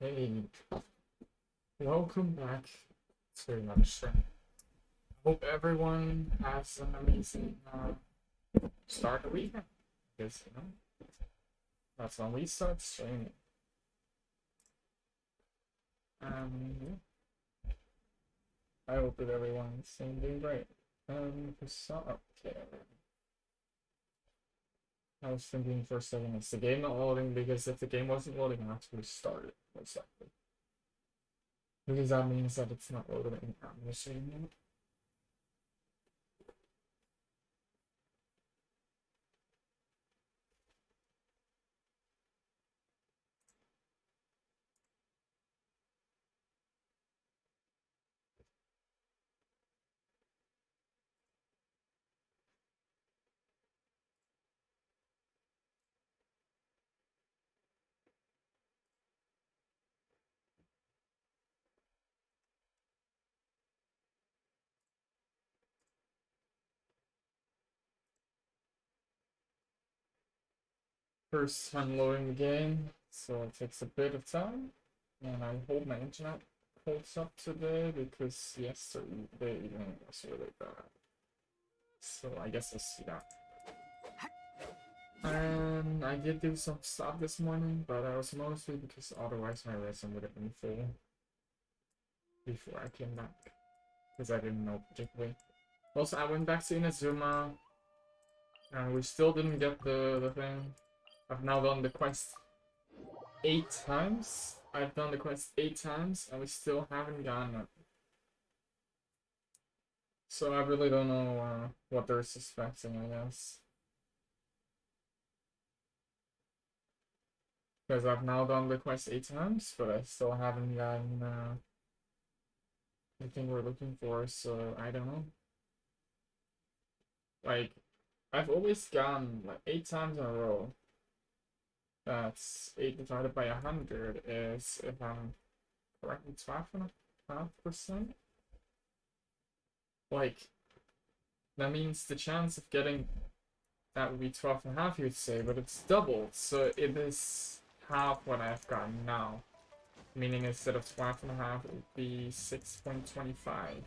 Hey, welcome back to another stream. Hope everyone has an amazing start of the weekend. Because, that's when we start streaming. Yeah. I hope that everyone's doing great. Okay. I was thinking for a second, is the game not loading? Because if the game wasn't loading, I have to restart it, most likely. Because that means that it's not loading. I'm missing it. First time loading the game, so it takes a bit of time. And I hope my internet holds up today because yesterday evening was really bad. So I guess I'll see that. And I did do some stuff this morning, but I was mostly because otherwise my resume would have been full before I came back. Because I didn't know particularly. Also, I went back to Inazuma, and we still didn't get the thing. I've now done the quest 8 times. I've done the quest 8 times, and we still haven't gotten it. So I really don't know what they're suspecting, I guess. Because I've now done the quest 8 times, but I still haven't gotten the thing we're looking for, so I don't know. Like, I've always gone like 8 times in a row. That's 8 divided by 100 is, if I'm correct, 12.5%. Like, that means the chance of getting that would be 12.5, you'd say, but it's doubled, so it is half what I've gotten now. Meaning instead of 12.5, it would be 6.25.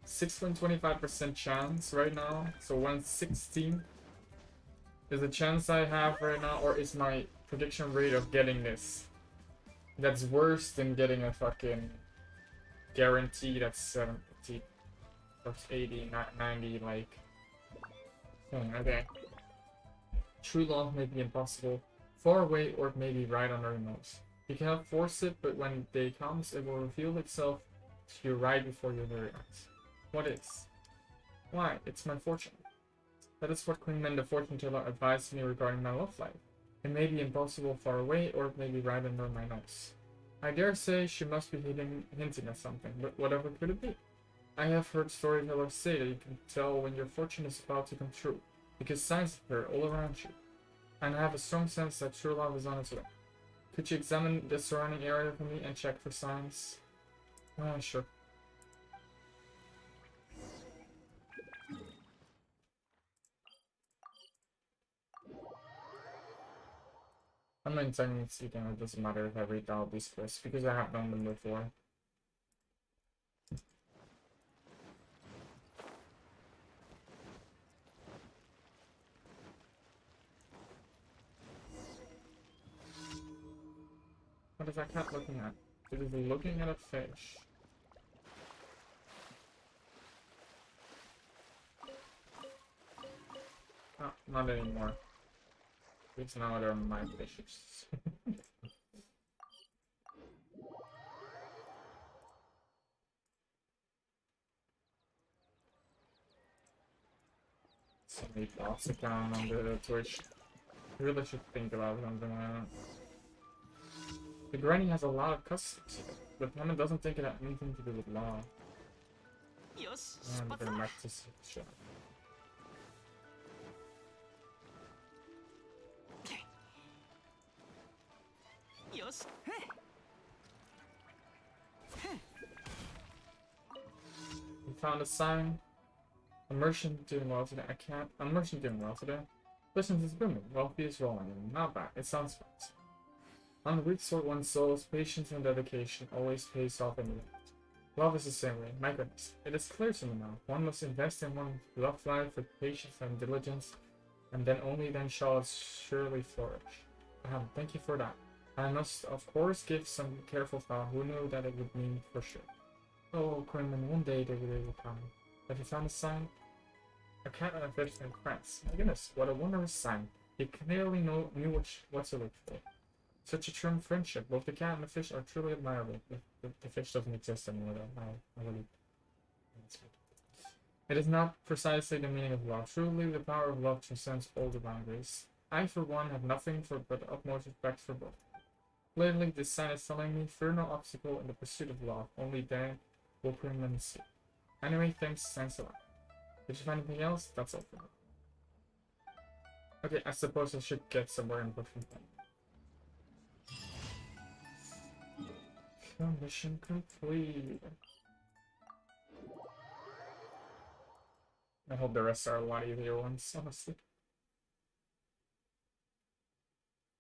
6.25% chance right now, so 1/16 is the chance I have right now, or is my prediction rate of getting this. That's worse than getting a fucking guarantee that's 70 or 80, not 90, like. Okay. True love may be impossible, far away, or maybe right under your nose. You cannot force it, but when the day comes, it will reveal itself to you right before your very eyes. What is? Why, it's my fortune. That is what Queen Min, the fortune teller, advised me regarding my love life. It may be impossible far away, or it may be right under my nose. I dare say she must be hinting at something, but whatever could it be? I have heard storytellers say that you can tell when your fortune is about to come true, because signs appear all around you. And I have a strong sense that true love is on its way. Could you examine the surrounding area for me and check for signs? Sure. I'm not intending to again, it doesn't matter if I read out these quests, because I have done them before. What is that cat looking at? It is looking at a fish. Oh, not anymore. It's now they're my fishes. Somebody bots account on the Twitch. I really should think about something like that. The granny has a lot of customers. The payment doesn't think it had anything to do with law. And they're back to shop. We found a sign. A merchant doing well today. A merchant doing well today. Business is booming. Wealthy is rolling. Not bad. It sounds fast. On the weak sort one's soul's patience and dedication always pays off in the end. Love is the same way. My goodness, it is clear to me now. One must invest in one's love life with patience and diligence, and then only then shall it surely flourish. Thank you for that. I must, of course, give some careful thought. Who knew that it would mean for sure? Oh, Quinlan, one day they will come. Have you found a sign? A cat and a fish and cracks. My goodness, what a wondrous sign. He clearly knew what to look for. Such a true friendship. Both the cat and the fish are truly admirable. The fish doesn't exist anymore, though. I really... It is not precisely the meaning of love. Truly, the power of love transcends all the boundaries. I, for one, have nothing but utmost respect for both. Clearly, this sign is telling me fear no obstacle in the pursuit of love. Only then will Quinlan see. Anyway, thanks a lot. Did you find anything else? That's all for me. Okay, I suppose I should get somewhere in between. Mission complete. I hope the rest are a lot easier ones, honestly.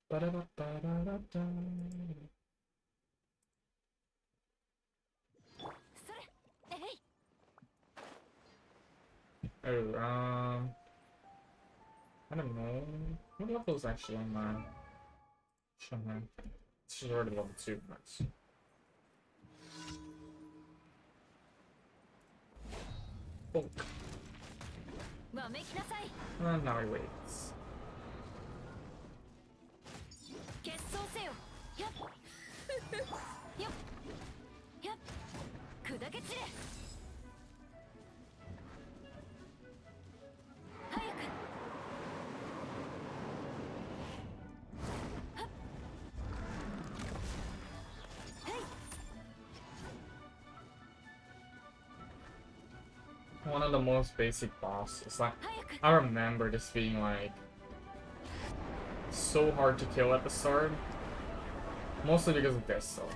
Ba-da-da-ba-da-da-da. Oh, I don't know. What level is actually on my Shanghai? She's already level 2, nice. Bonk. And now he waits. One of the most basic bosses. Like, I remember this being like so hard to kill at the start. Mostly because of this, though.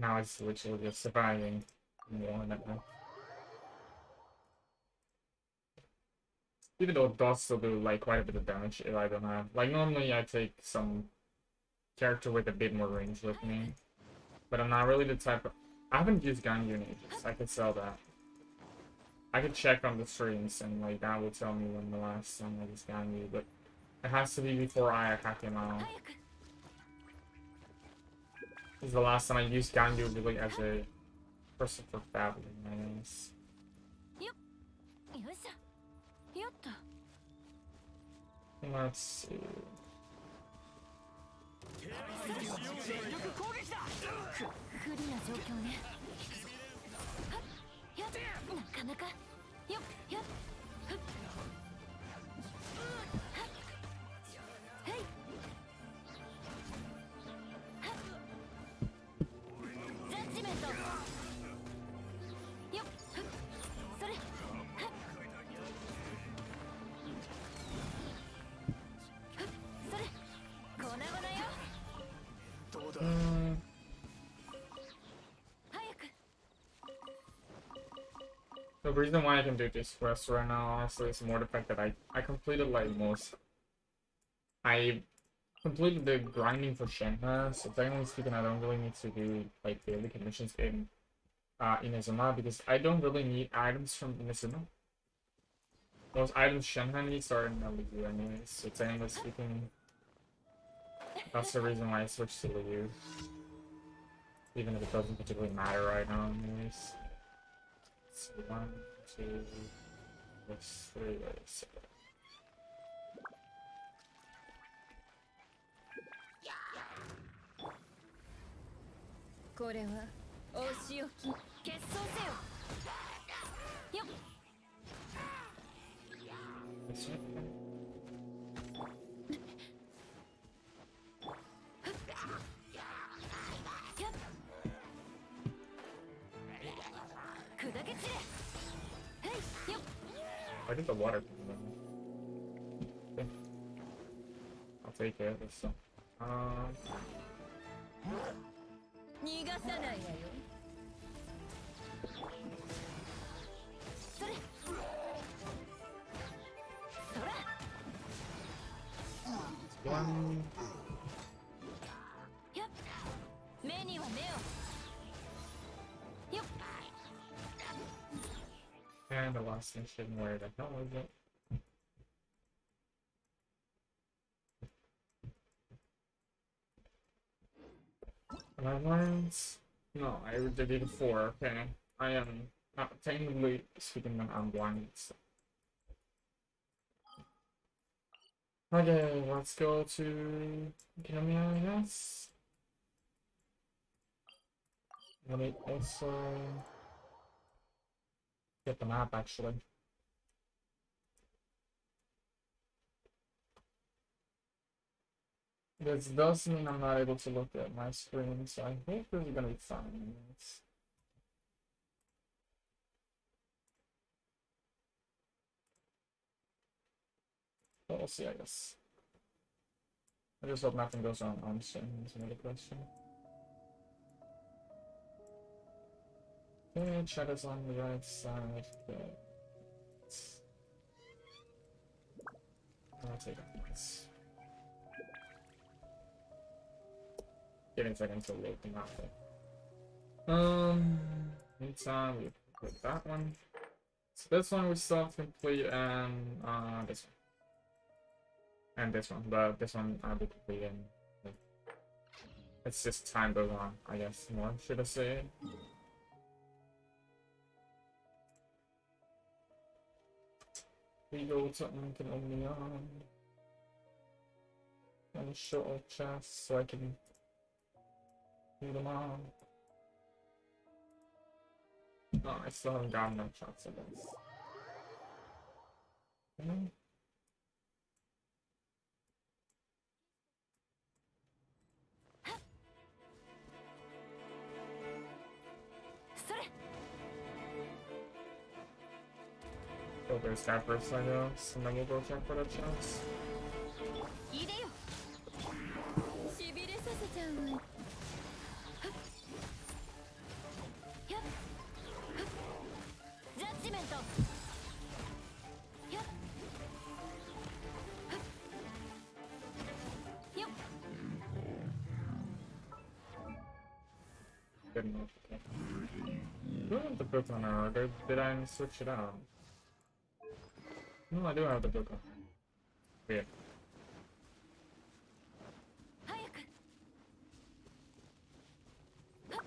Now it's literally just surviving. Even though it does still do like quite a bit of damage if I don't have. Like normally I take some character with a bit more range with me. But I'm not really the type of... I haven't used Ganyu in ages. I could sell that. I could check on the streams and like that will tell me when the last time I used Ganyu, but it has to be before I attack him out. This is the last time I used Ganyu really as a person for battling, I guess. Let's see. The reason why I can do this quest right now, honestly, is more the fact that I completed like most. I completed the grinding for Shenhe, so technically speaking, I don't really need to do like daily commissions in Inazuma because I don't really need items from Inazuma. Those items Shenhe needs are in Liu anyways, so technically speaking, that's the reason why I switched to Liu. Even if it doesn't particularly matter right now, anyways. So 1, 2, 3, 7. Where did the water come from? Okay. I'll take care of this stuff. 逃がさないわよ。それ。そら。One. やっ。目には目を。よっ。 And the last mission, where the hell is it? Lines? No, I did 4. Okay, I am not technically speaking. I'm blind. So. Okay, let's go to Kinomiya, I guess. Let me also get the map actually. This does mean I'm not able to look at my screen, so I hope this is gonna be fine. But we'll see, I guess. I just hope nothing goes on stream. That's another question. Okay, chat is on the right side. Okay. I'll take it. Nice. Getting seconds to load them out there. Meantime, we put that one. So this one we still have to complete, and this one. And this one, but this one I'll be completing. It's just time goes on, I guess, more, should I say. We go to Uncanonion. And show our chests so I can do them all. Oh, I still haven't gotten enough shots of this. Okay. Go there's that first, I guess, and then we'll go check for the chance. いでよ。しびれさせちゃうわ。やっ。ジャッジメント。やっ。よっ。 Good enough. Okay. Do I have the book on her, or did I switch it out? No, I do have the book on. Weird. 早く。はっ。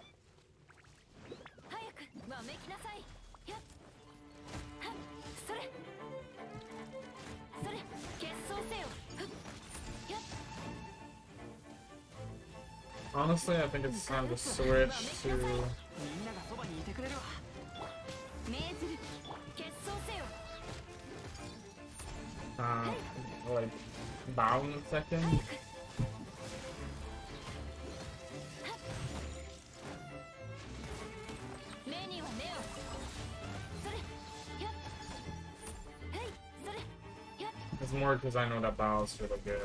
早く。わめきなさい。やっ。はっ。それ。それ。決闘せよ。はっ。やっ。 Honestly, I think it's time to switch to like bow in a second. It's more because I know that bow is really good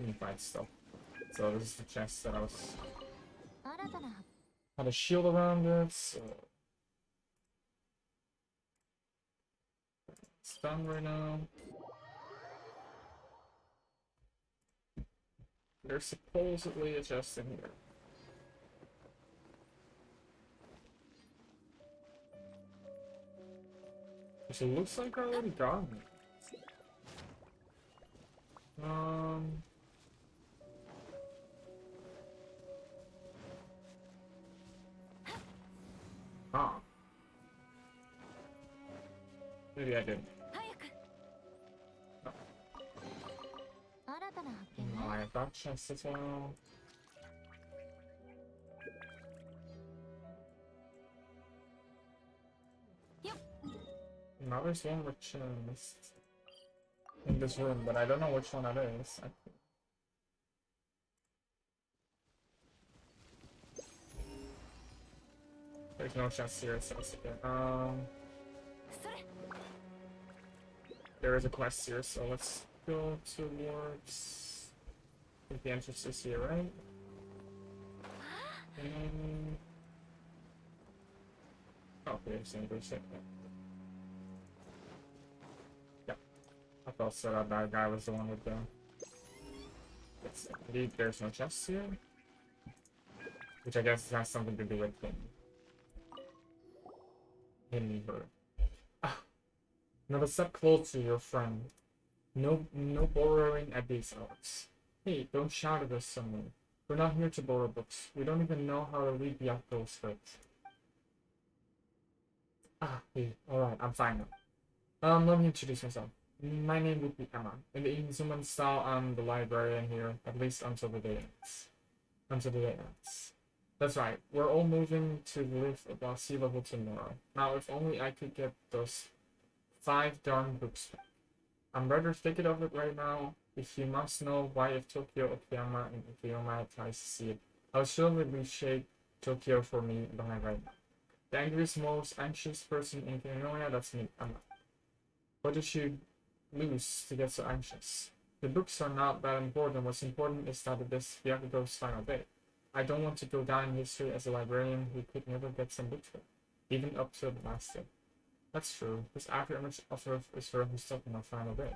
at fight stuff. So this is the chest that I was had a shield around it, so it's done right now. There's supposedly a chest in here. Which it looks like I already got it. Ah. Maybe I did. No. No, I have that chest as well. Now there's one more chest in this room, but I don't know which one that is. There's no chest here, so it's okay. それ There is a quest here, so let's go towards. I think the entrance is here, right? And... oh, there's English. Yeah, I thought so that guy was the one with the. Indeed, there's no chest here, which I guess has something to do with him her. Ah, another step closer to your friend. No borrowing at these hours. Hey, don't shout at us, someone. We're not here to borrow books. We don't even know how to read the actual script. Ah, hey, alright, I'm fine now. Let me introduce myself. My name would be Emma. In the Inhuman style, I'm the librarian here, at least until the day ends. Until the day ends. That's right, we're all moving to live above sea level tomorrow. Now, if only I could get those 5 darn books back. I'm rather thinking of it right now. If you must know why if Tokyo, Okayama, and Okayama tries to see it, I'll surely reshape Tokyo for me behind right now. The angriest, most anxious person in Okinawa, that's me, Emma. What did you lose to get so anxious? The books are not that important. What's important is that it is Byakugo's final day. I don't want to go down in history as a librarian who could never get some books for, even up to the last day. That's true. This after image of her is her who's stuck on her final day.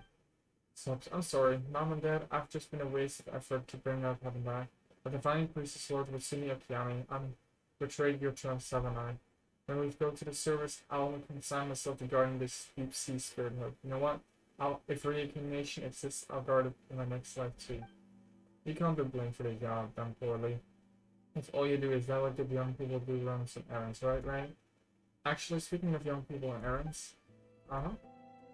So I'm sorry, Mom and Dad, I've just been a waste of effort to bring up heaven back. But the divine priestess Lord with Sumi Okayami, I'm betrayed your trust, haven't I? When we go to the service, I'll consign myself to guarding this deep sea spirit hood. You know what? If reincarnation exists, I'll guard it in my next life too. You can't be blamed for the job done poorly. If all you do is that what the young people do, run some errands, right? Actually, speaking of young people and errands,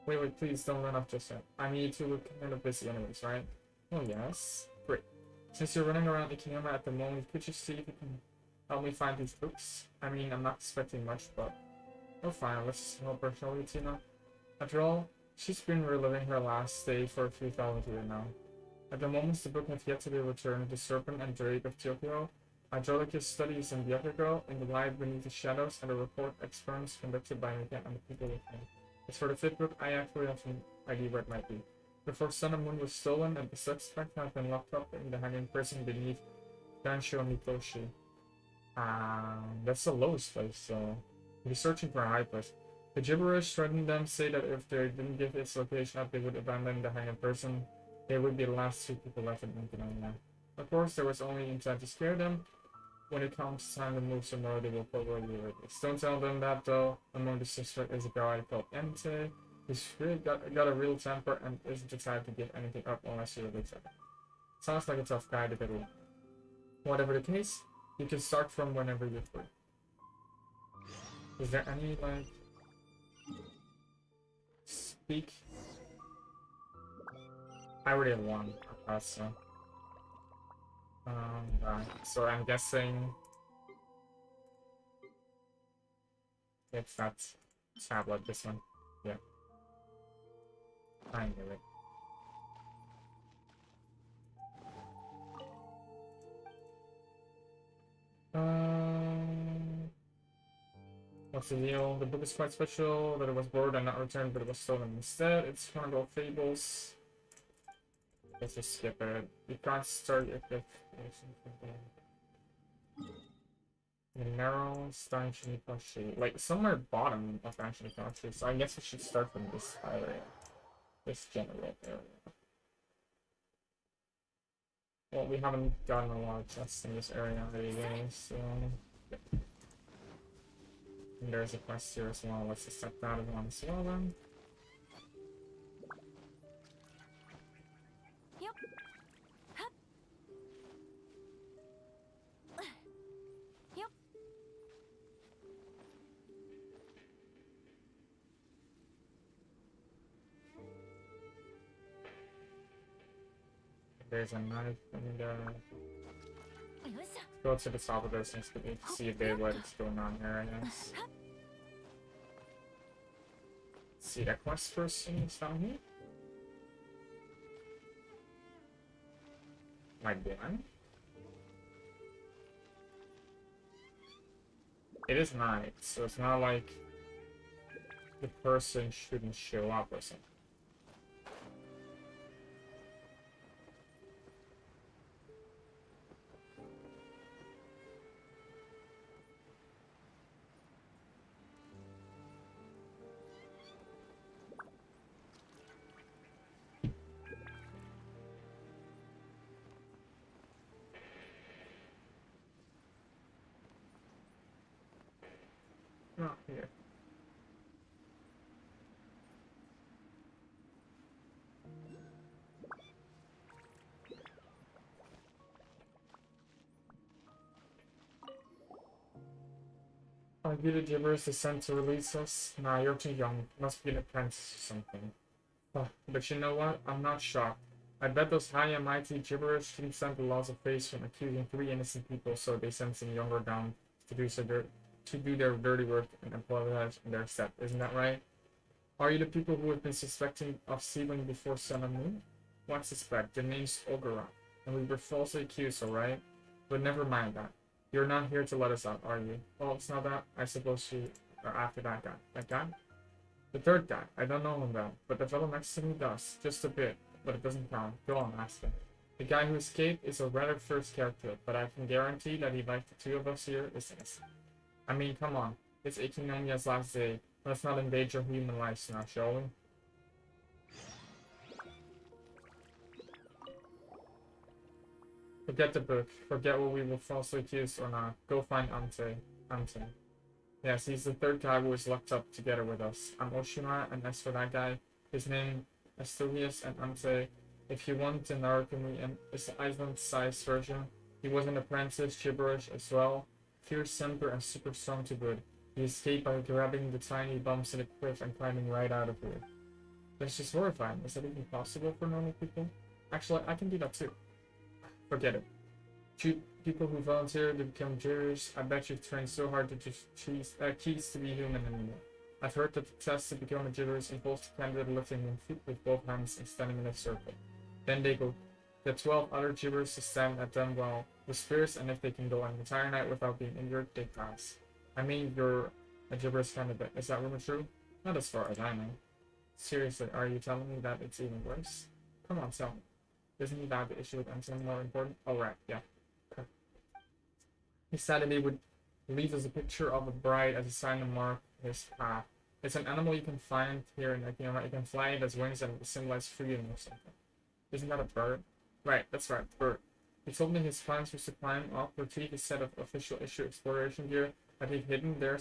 wait, please don't run off just yet. I need to look kind of busy anyways, right? Oh yes. Great. Since you're running around Ikinoma at the moment, could you see if you can help me find these books? I mean, I'm not expecting much, but... oh fine, let's help her, shall we, Tina? After all, she's been reliving her last day for a few thousand years now. At the moment, the book have yet to be returned. The Serpent and Drake of Tokyo, Andronicus studies in Byakugo, in the light beneath the shadows, and the report experiments conducted by Mika and the people with him. As for the fifth book, I actually have an idea where it might be. Before Sun and Moon was stolen, and the suspect had been locked up in the hanging prison beneath Dansho Mikoshi. That's the lowest place, so we'll be searching for a high place. The gibberish threatened them, say that if they didn't give its location up, they would abandon the hanging prison. They would be the last 2 people left in Infinite. Of course, there was only intent to scare them. When it comes time to move somewhere, they will probably be ready. Don't tell them that though. Among the suspects is a guy called Ente. He's really got a real temper and isn't the type to give anything up unless you're a big seller. Sounds like a tough guy to get along. Whatever the case, you can start from whenever you're free. Is there any, like... speak? I already have one, so... right. So I'm guessing... it's that tablet, this one. Yeah. I knew it. What's the deal? The book is quite special, that it was borrowed and not returned, but it was stolen instead. It's one of those fables. Let's just skip it. You can't start your fifth. Narrow, Ancient Nikashi. Like, somewhere bottom of Ancient Nikashi, so I guess we should start from this area. This general area. Well, we haven't gotten a lot of chests in this area already, so... and there's a quest here as well. Let's just set that one as well then. There's a knife and go to the top of this and see a bit what's going on here, I guess. See that quest person is down here? Might be one. It is night, so it's not like the person shouldn't show up or something. Not here. Are you the gibberish is sent to release us? Nah, you're too young. Must be an apprentice or something. But you know what? I'm not shocked. I bet those high and mighty gibberish team sent the laws of face from accusing 3 innocent people, so they sent some younger down to do their dirty work and apologize in their stead. Isn't that right? Are you the people who have been suspecting of stealing before Sun and Moon? What suspect? The name's Ogura, and we were falsely accused, alright? But never mind that. You're not here to let us out, are you? Well, it's not that. I suppose you are after that guy. That guy? The third guy. I don't know him well, but the fellow next to me does. Just a bit, but it doesn't count. Go on, ask him. The guy who escaped is a rather first character, but I can guarantee that he, like the two of us here, is innocent. I mean, come on. It's Ikinomiya's last day. Let's not endanger human lives now, shall we? Forget the book. Forget what we were falsely accused or not. Go find Ante. Ante. Yes, he's the third guy who was locked up together with us. I'm Oshima, and as for that guy, his name Asturias and Ante. If you want the Narukami and it's the Iceland-sized version, he was an apprentice gibberish as well. Fierce temper and super strong to good. He escaped by grabbing the tiny bumps in the cliff and climbing right out of here. That's just horrifying. Is that even possible for normal people? Actually, I can do that too. Forget it. People who volunteer to become jurors, I bet you've trained so hard to just cease to be human anymore. I've heard that the test to become a juror involves the candidate lifting 1 foot with both hands and standing in a circle. Then they go. The 12 other gibbers to stand at them while with spears, and if they can go an entire night without being injured, they pass. I mean, you're a gibberish candidate. Is that rumor true? Not as far as I know. Seriously, are you telling me that it's even worse? Come on, tell me. Isn't that the issue with Anton more important? Oh, right, yeah. Okay. He said that he would leave us a picture of a bride as a sign to mark his path. It's an animal you can find here in Okinawa. You can fly it as wings and symbolize freedom or something. Isn't that a bird? Right, that's right, bird. He told me his plans was to climb up, retrieve a set of official issue exploration gear that he'd hidden there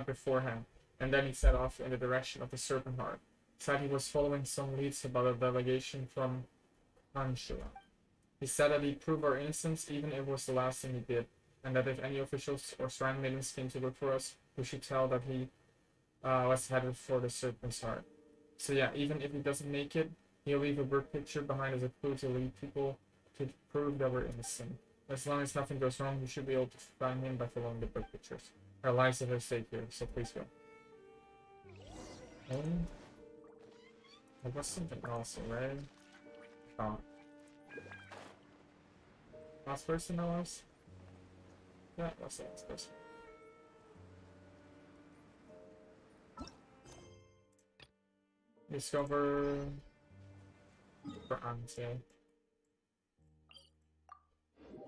beforehand, and then he set off in the direction of the Serpent Heart. Said he was following some leads about a delegation from Hanshura. He said that he'd prove our innocence even if it was the last thing he did, and that if any officials or shrine maidens came to look for us, we should tell that he was headed for the Serpent's Heart. So yeah, even if he doesn't make it, he'll leave a bird picture behind as a clue to lead people to prove that we're innocent. As long as nothing goes wrong, we should be able to find him by following the bird pictures. Our lives are at stake here, so please go. There was something else, right? Oh. Last person that was? Yeah, that's the last person. Discover for Ante.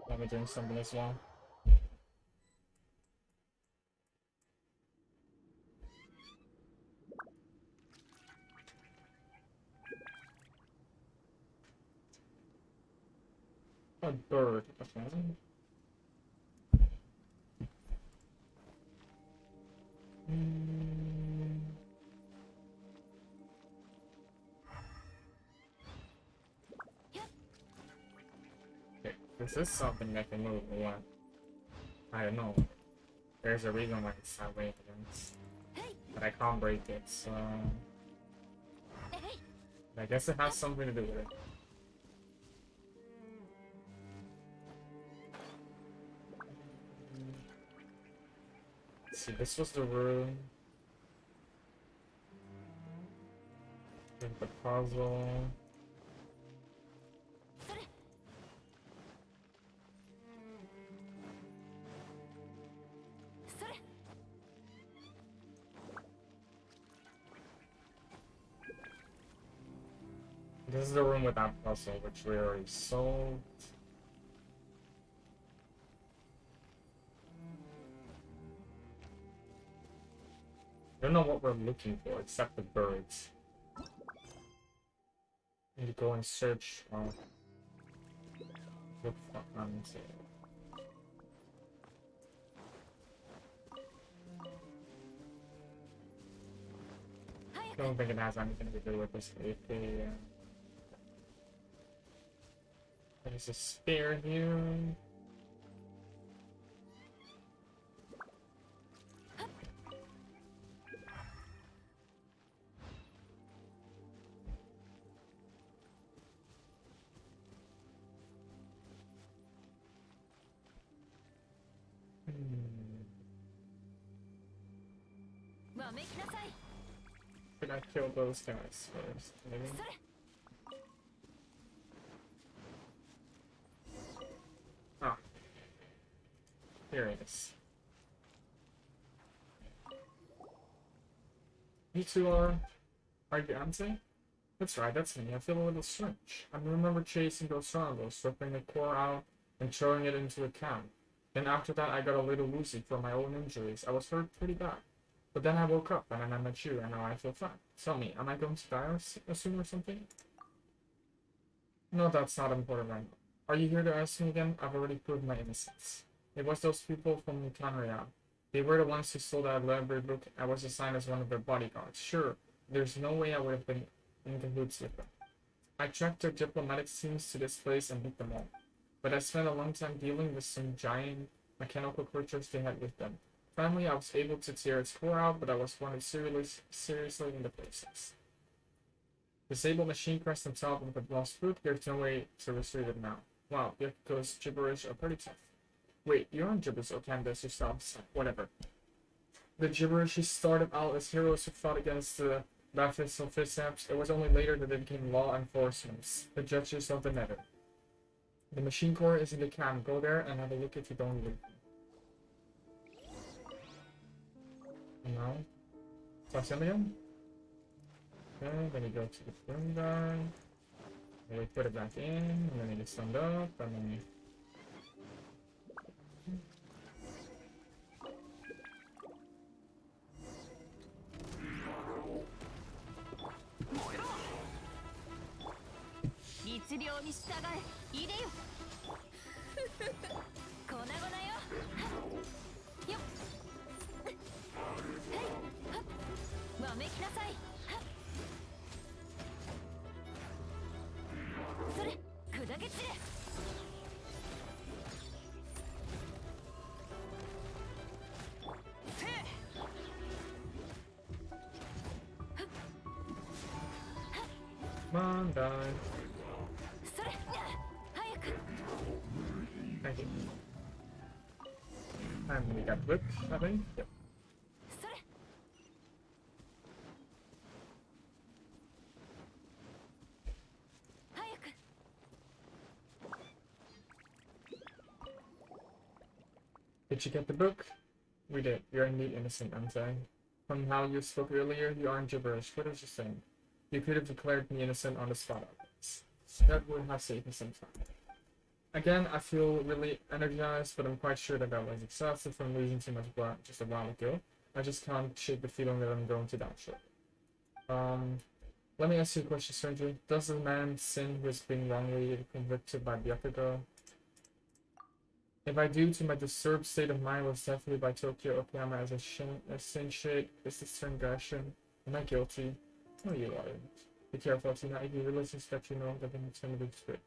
Let me doing something as well. A bird. Okay. Okay, this is something that can move a lot. I don't know. There's a reason why it's that way against. But I can't break it, so I guess it has something to do with it. See, this was the room. The puzzle. This is the room with that puzzle, which we already solved. I don't know what we're looking for except the birds. Need to go and search. Look for I don't think it has anything to do with this AP. There's a spear here. Should I kill those guys first? Maybe? Ah. Here it is. You two are you Anse? That's right, that's me. I feel a little strange. I remember chasing those triangles, stripping the core out and throwing it into a can. Then after that I got a little woozy from my own injuries. I was hurt pretty bad. But then I woke up and then I met you and now I feel fine. Tell me, am I going to die soon or something? No, that's not important right now. Are you here to ask me again? I've already proved my innocence. It was those people from Canria. They were the ones who stole that library book. I was assigned as one of their bodyguards. Sure, there's no way I would have been in cahoots with them. I tracked their diplomatic teams to this place and beat them all. But I spent a long time dealing with some giant mechanical creatures they had with them. Finally, I was able to tear its core out, but I was wounded seriously in the process. Disable machine crest on top of the lost book. There's no way to retrieve it now. Wow, Yakko's gibberish are pretty tough. Wait, you aren't gibberish or Candace yourself. Whatever. The gibberish started out as heroes who fought against the Baptists of Physics. It was only later that they became law enforcement, the judges of the Nether. The machine core is in the camp. Go there and have a look if you don't leave. No. Talk to him again. Okay, then we go to the room guy. Then we put it back in, and then we just stand up, and then we... Come on, die. Thank you. And we got whipped, I think. Yep. Did you get the book? We did. You're indeed innocent, I'm saying. From how you spoke earlier, you aren't gibberish. What is you saying? You could have declared me innocent on the spot. That would have saved me some time. Again, I feel really energized, but I'm quite sure that was excessive from losing too much blood just a while ago. I just can't shake the feeling that I'm going to die shortly. Let me ask you a question, stranger. Does the man sin who is being wrongly convicted by Byakugo? If I do, to my disturbed state of mind was definitely by Tokyo Okayama as a sin shade, is this transgression? Am I guilty? No, you aren't. Be careful, Tina. If you realize that you know that it's going to be straight.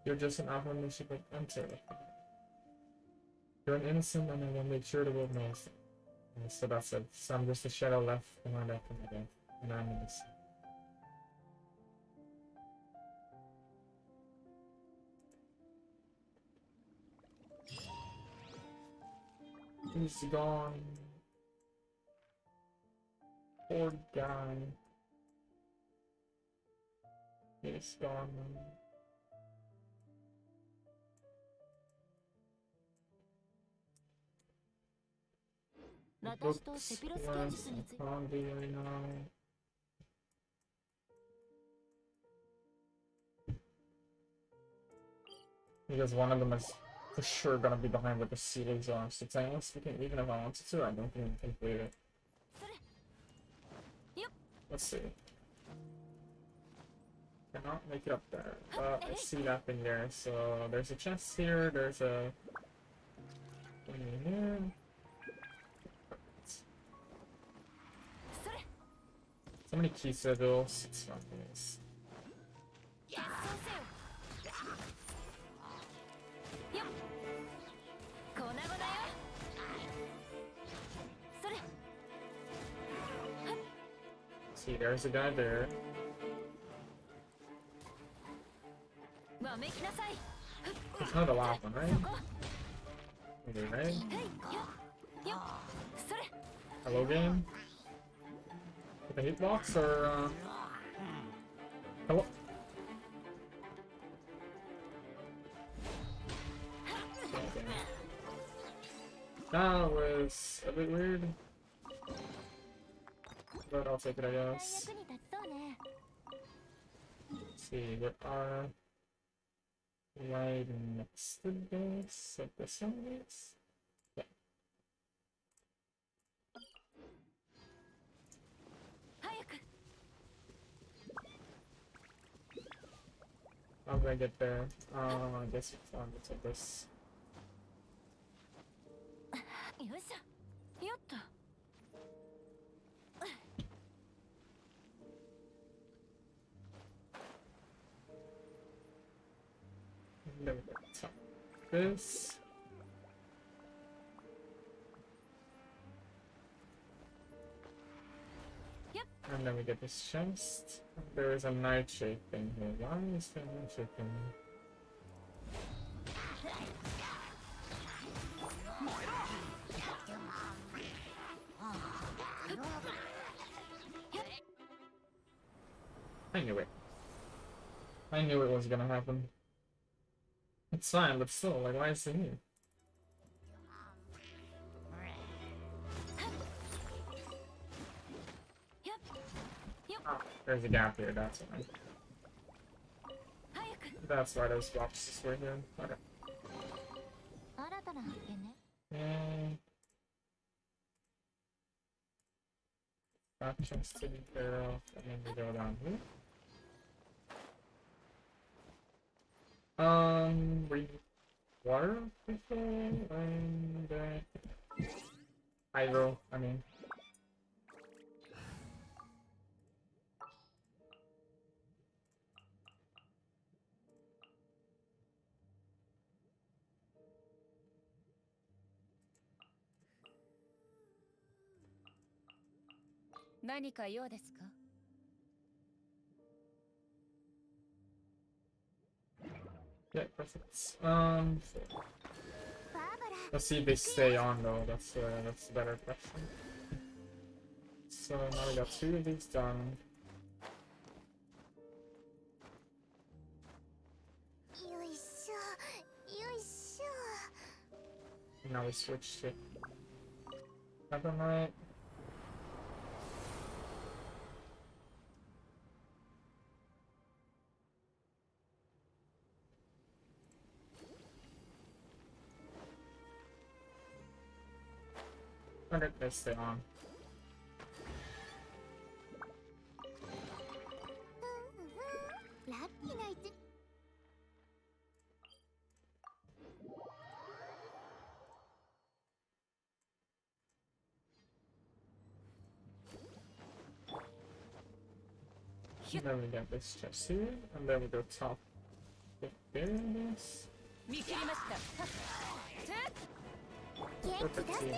You're just an affirmation, but I'm terrible. You're an innocent, and I will make sure the world knows it. So that's it. So I'm just a shadow left behind after my death, and I'm innocent. He's gone. Poor guy. He's gone. Books, quest, can't do right now. Because one of them is for sure gonna be behind with the seed exhaust. It's honestly speaking, even if I wanted to, I don't think we can complete it. Let's see. Cannot make it up there, but I see that thing there. So there's a chest here, there's a thing here. So many key sigils, it's not nice. See, there's a guy there. It's not the last one, right? Maybe, right? Hello, game? With a hitbox or hello? That was a bit weird. But I'll take it, I guess. Let's see, what are right next to this? So this one is? Yeah. How do I get there? I guess it's on to take this. There we go. So, this. And then we get this chest. There is a nightshade thing here. Why is there a nightshade thing here? I knew it. I knew it was gonna happen. It's fine, but still, like, why is it here? Ah, there's a gap here, that's why. That's why those boxes were here. Okay. And that chest to be care of, and then we go down here. Read water before, and hydro, I mean. Yeah, perfect. Let's see if they stay on though. That's the better question. So now we got 2 of these done. Now we switch to Peppermint. Okay, they stay on. And then we get this chest here, and then we go top. Get there in this. Perfect team.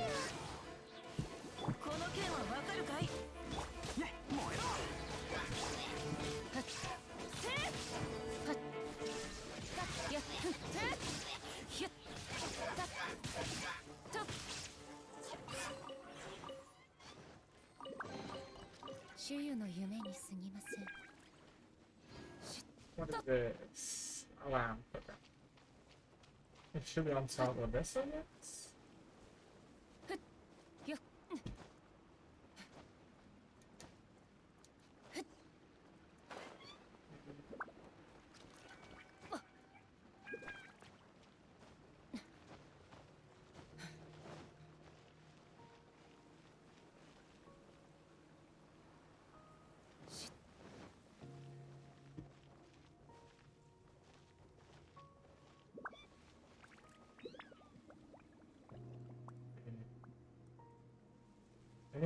What is this? A lamp. Okay. It should be on top of this, I guess?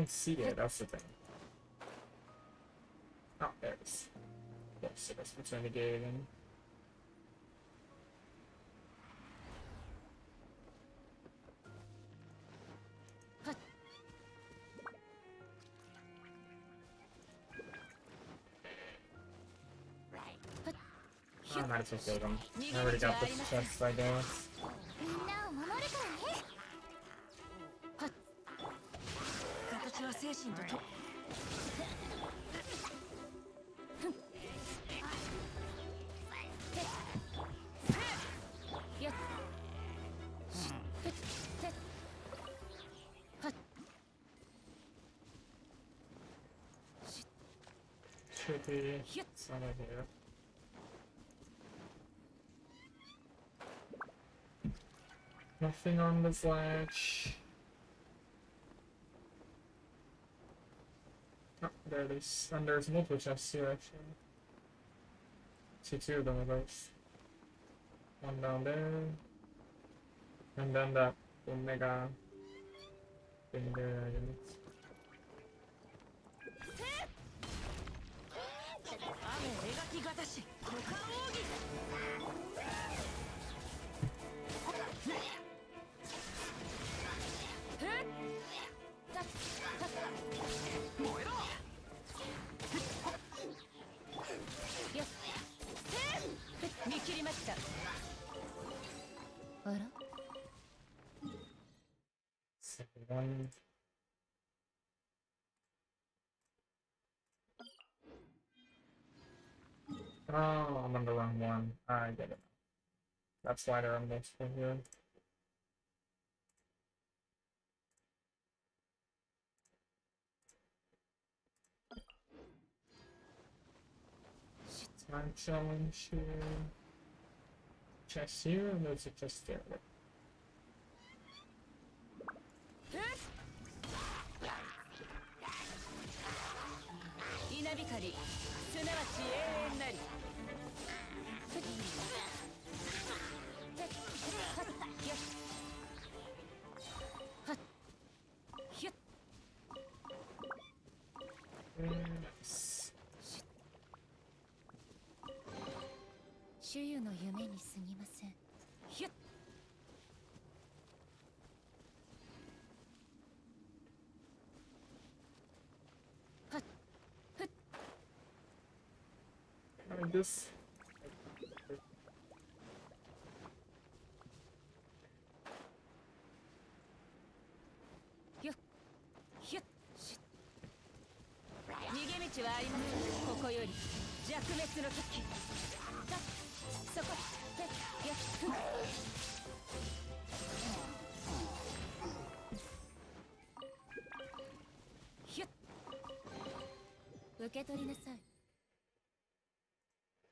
don't see it, that's the thing. Oh, there it is. Yes, it is between the gate and... I might as well kill them. I already got the chest, I guess. みんなを守るからね。形は精神とと。やっ。Should be somewhere here. Nothing on this ledge. Oh, there it is. And there's multiple chests here actually. See two of them at least. One down there. And then that Omega thing there, I guess. 雨描きがたし股間奥義。燃えろ。見切りました。あら。One. Oh, I'm on the wrong one. I get it. That's why they're on this one here. Time challenge here. Chest here, and there's a chest there. 稲光、すなわち永遠なり。Yes. 主湯の夢に過ぎません。ひゅっ。 Like this.逃げ道はありません。ここより弱滅の時。そこ。ひゅっ。受け取りなさい。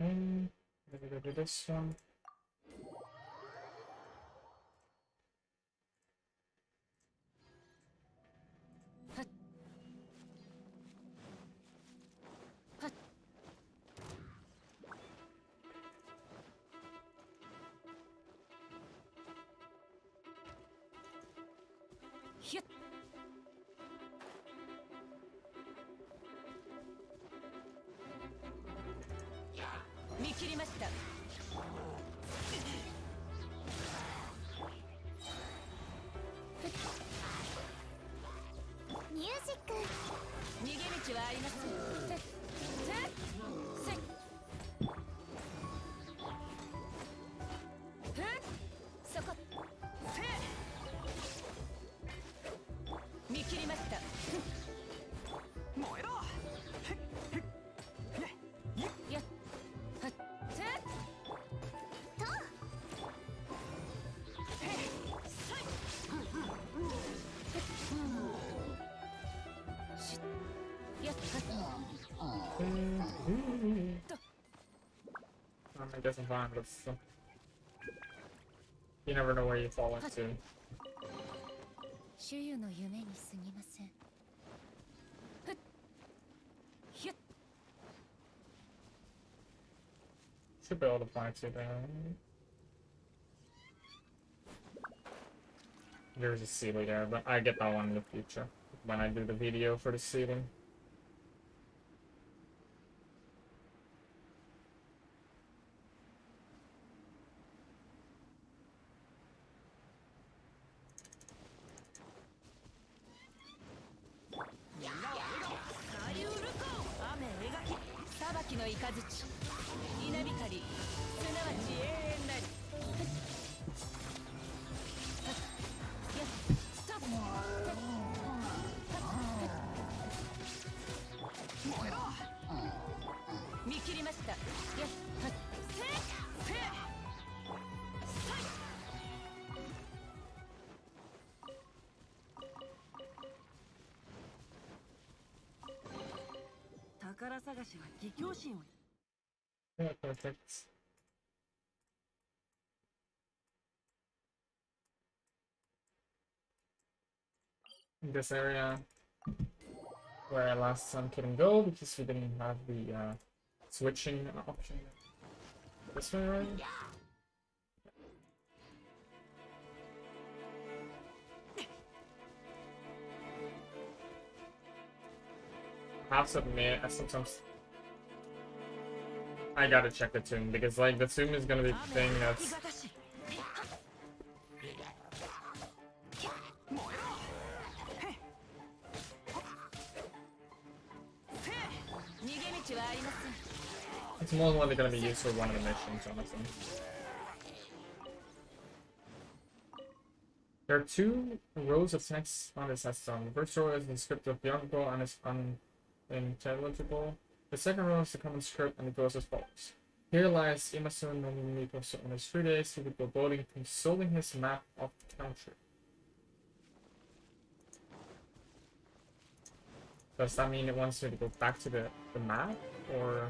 Maybe this one. I guess I'm fine with some. You never know where you fall into. 主湯の夢に過ぎません。Should be able to find you there. There's a Sealy there, but I get that one in the future. when I do the video for the seating. Yeah, perfect. In this area where last time couldn't go because we didn't have the switching option. This way, right? I have to admit, I gotta check the tomb because like the tomb is gonna be the thing that's it's more likely gonna be used for one of the missions, honestly. There are two rows of text on this headstone. The first row is the script of Bianco and is unintelligible. The second row is the common script and it goes as follows. Here lies Imasun no Mikoso. On his 3 days he would go boating, consulting his map of the country. Does that mean it wants me to go back to the map, or...?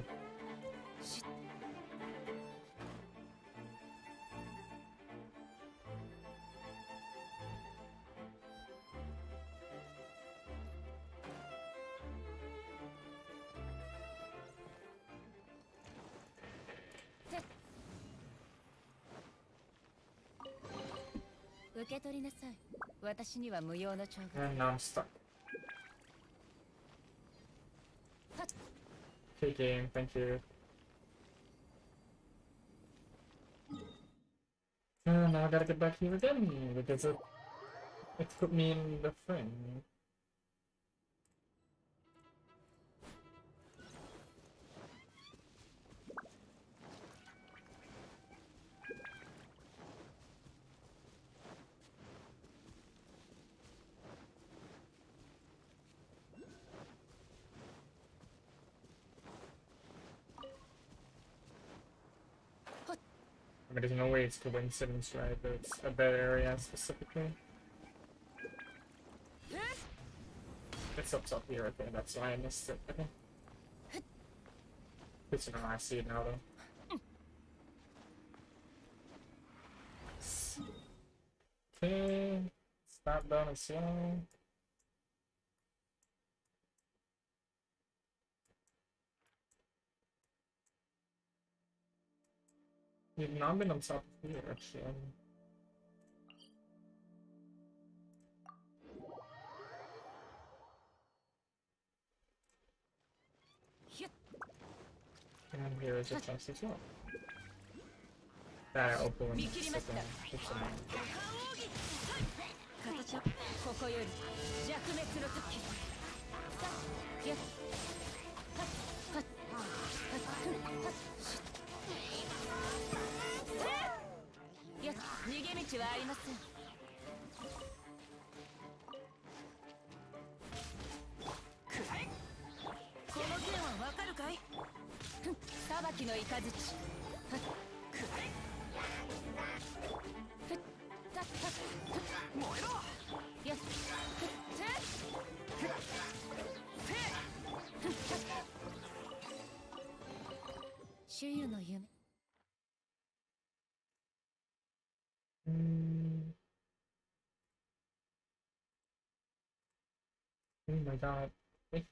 And now I'm stuck. Okay, game, thank you. And now I gotta get back here again because it put me in the thing. I mean, there's no way it's coincidence, right? But it's a better area specifically. It's up here, okay, that's why I missed it. Okay. Good to know, I see it now though. Okay, stop down as well. We've not been on top of here actually. And here is a chest as well. That I open when it's second. It's Oh my god. I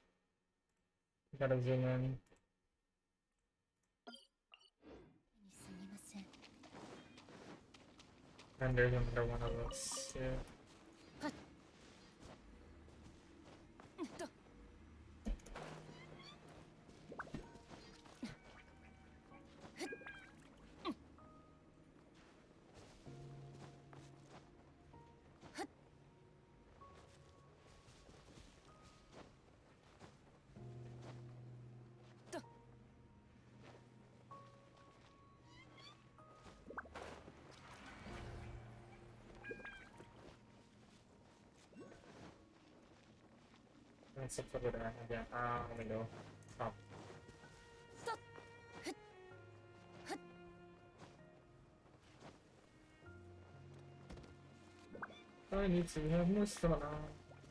gotta zoom in. And there's another one of us. Yeah. It's up over there again. Let me go. Top. I need to have more stamina.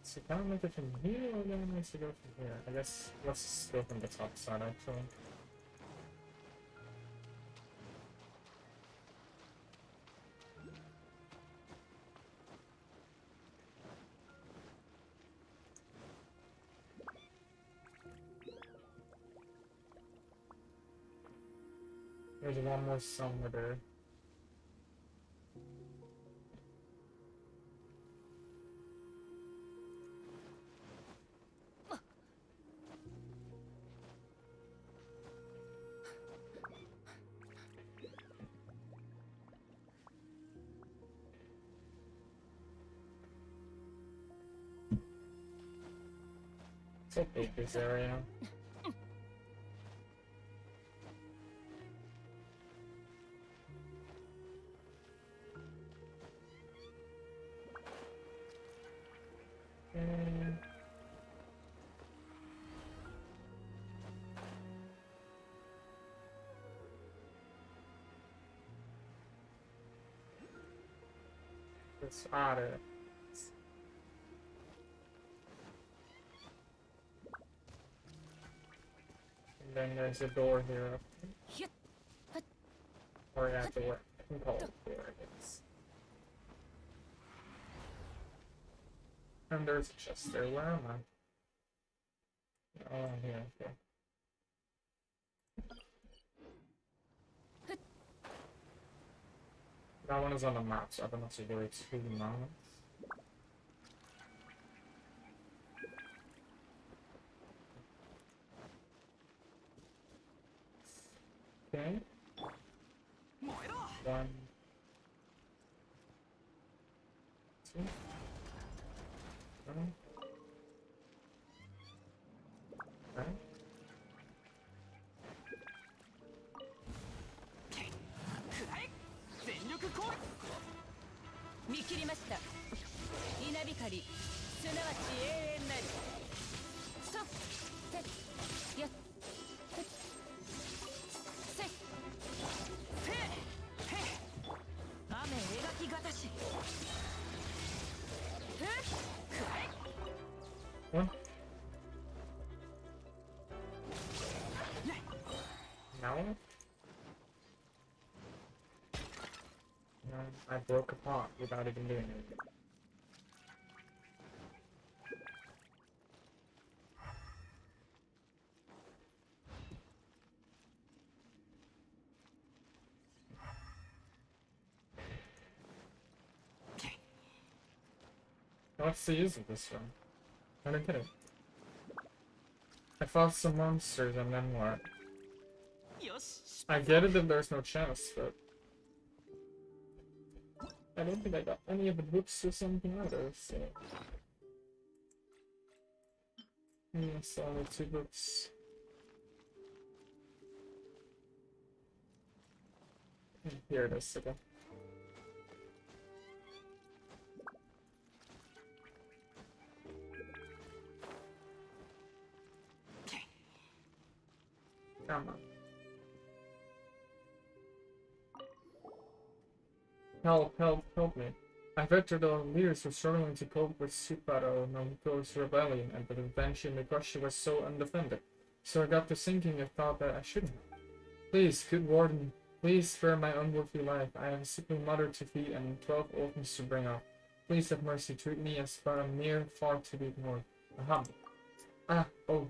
So can I make it from here or do I need to go from here? I guess let's just go from the top side actually. There's one more somewhere there. So big this area. It's out of it. And then there's a door here. Or yeah, door. I can call it a door, I guess. And there's a chest there. Where am I? Oh, I'm here. Okay. That one is on the map, so I don't have to worry too much. Okay. One. Two. Three. Okay. 見切りました。稲光、すなわち永遠なり。と、て、や、て、せ、せ、へ、雨描きがたし。ふ、くらえ。 One. Now? No, I broke a pot without even doing it. What's the use of this one? I don't get it. I fought some monsters and then what? I get it that there's no chest, but I don't think I got any of the books or something either, so... Yes, only 2 books. Here it is, okay. Come on. Help me. I bet that the leaders were struggling to cope with Suparo Nobuko's rebellion, and the invention the question was so undefended. So I got to thinking and thought that I shouldn't. Please, good warden, please spare my unworthy life. I have a sickly mother to feed and 12 orphans to bring up. Please have mercy, treat me as but a mere thought to be ignored. Aha. Oh.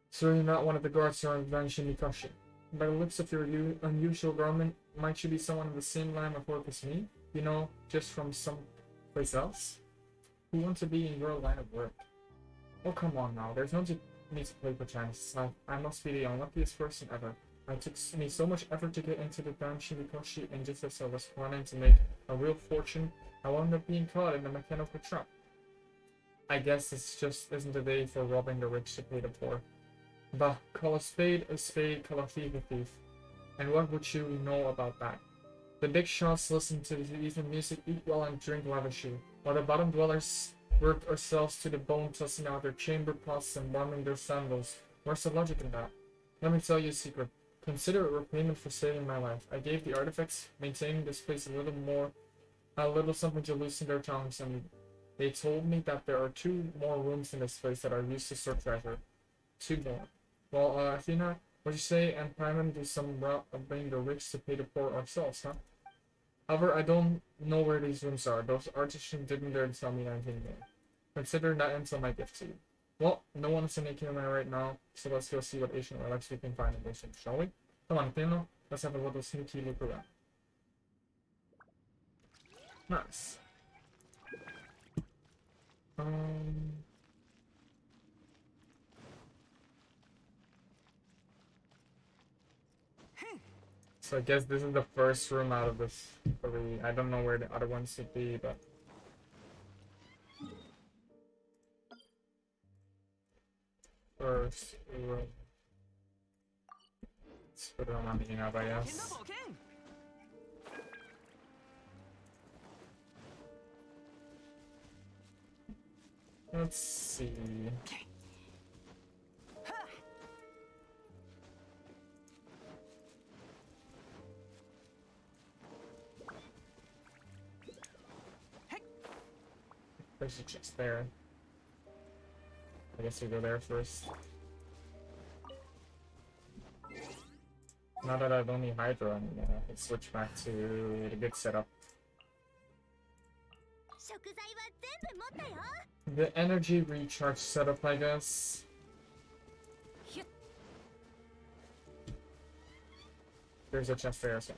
So you're not one of the guards or invention Mikashi. By the looks of your unusual garment, might you be someone in the same line of work as me? You know, just from someplace else? Who wants to be in your line of work? Oh, come on now. There's no need to play pretend. I must be the unluckiest person ever. It took me so much effort to get into the Genshin Impact, and just as I was planning to make a real fortune, I wound up being caught in a mechanical trap. I guess this just isn't a day for robbing the rich to pay the poor. Bah, call a spade, call a thief a thief. And what would you know about that? The big shots listen to decent music, eat well and drink lavishly, while the bottom dwellers worked ourselves to the bone, tossing out their chamber pots and warming their sandals. Where's the logic in that? Let me tell you a secret. Consider it repayment for saving my life. I gave the artifacts, maintaining this place a little something to loosen their tongues, and they told me that there are 2 more rooms in this place that are used to store treasure. 2 more. Well, Athena, what'd you say? And Paimon do some route of bringing the rich to pay the poor ourselves, huh? However, I don't know where these rooms are. Those artisans didn't dare to tell me anything more. Consider that until my gift to you. Well, no one's in Akiyama right now, so let's go see what Asian relics we can find in Asian, shall we? Come on, Athena, let's have a little sneaky look around. Nice. So I guess this is the first room out of this 3. I don't know where the other ones should be, but first room. Let's put it on the up, I guess. Let's see. There's a chest there. I guess we go there first. Now that I don't need Hydra anymore, I can switch back to the good setup. The energy recharge setup, I guess. There's a chest there, so.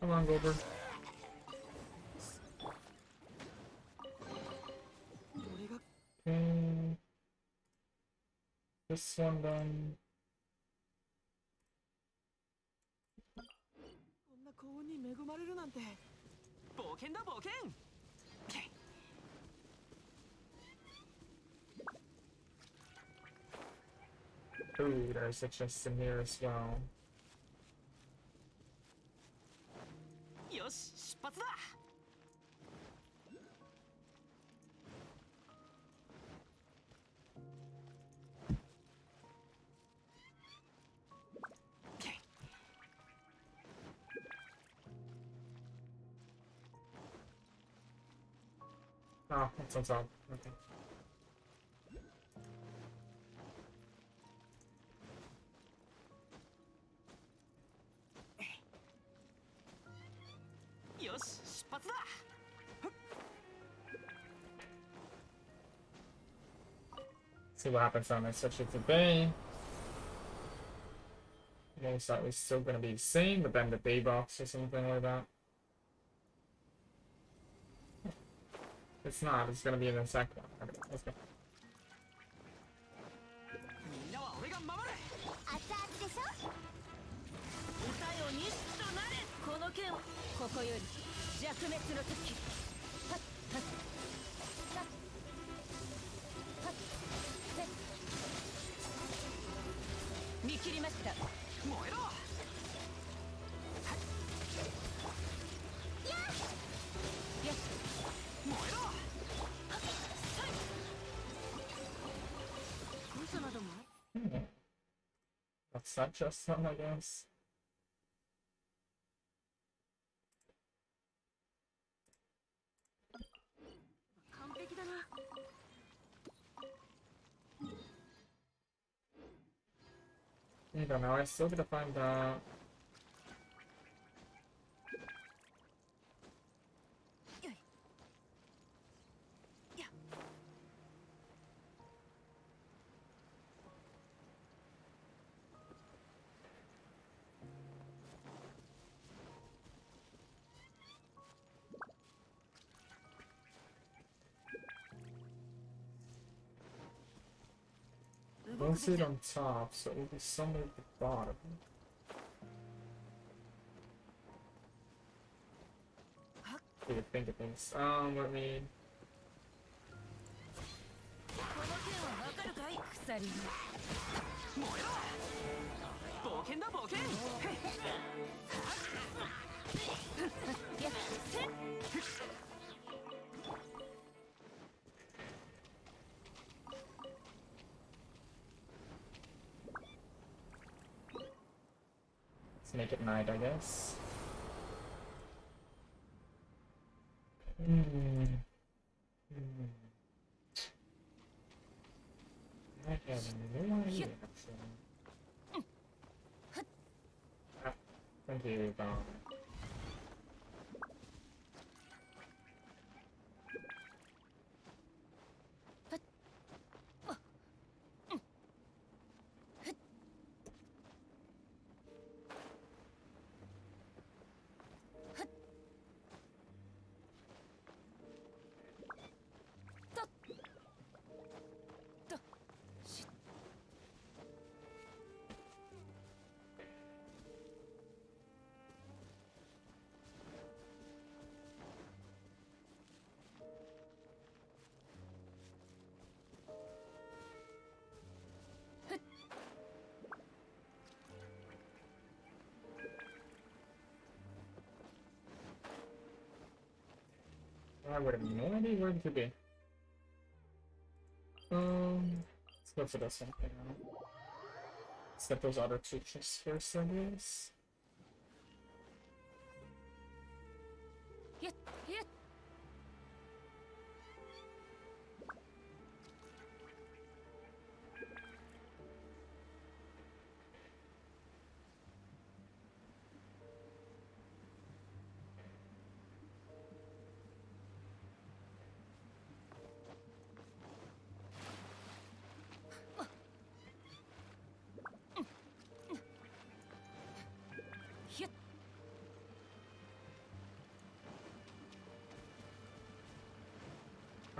Come on, Goldberg. Okay. This one done. Ooh, there's a chest in here as well. Oh, that's on top. Okay. See what happens when I switch it to Bay. Most likely still gonna be the same, but then the Bay box or something like that. It's not, it's gonna be in the second one. Okay, let's go. That's not just some, I guess. I don't know, I still gotta find out. Don't see it on top, so it'll be somewhere at the bottom. What do you think of things? Let me... この件はわかるかい鎖燃えろ冒険だ冒険やっせっ Let's make it night, I guess. I have no idea, actually. Ah, thank you, Dom. I would have no idea where it could be. Let's go for this one. Let's get those other two chests first, I guess. やっやっ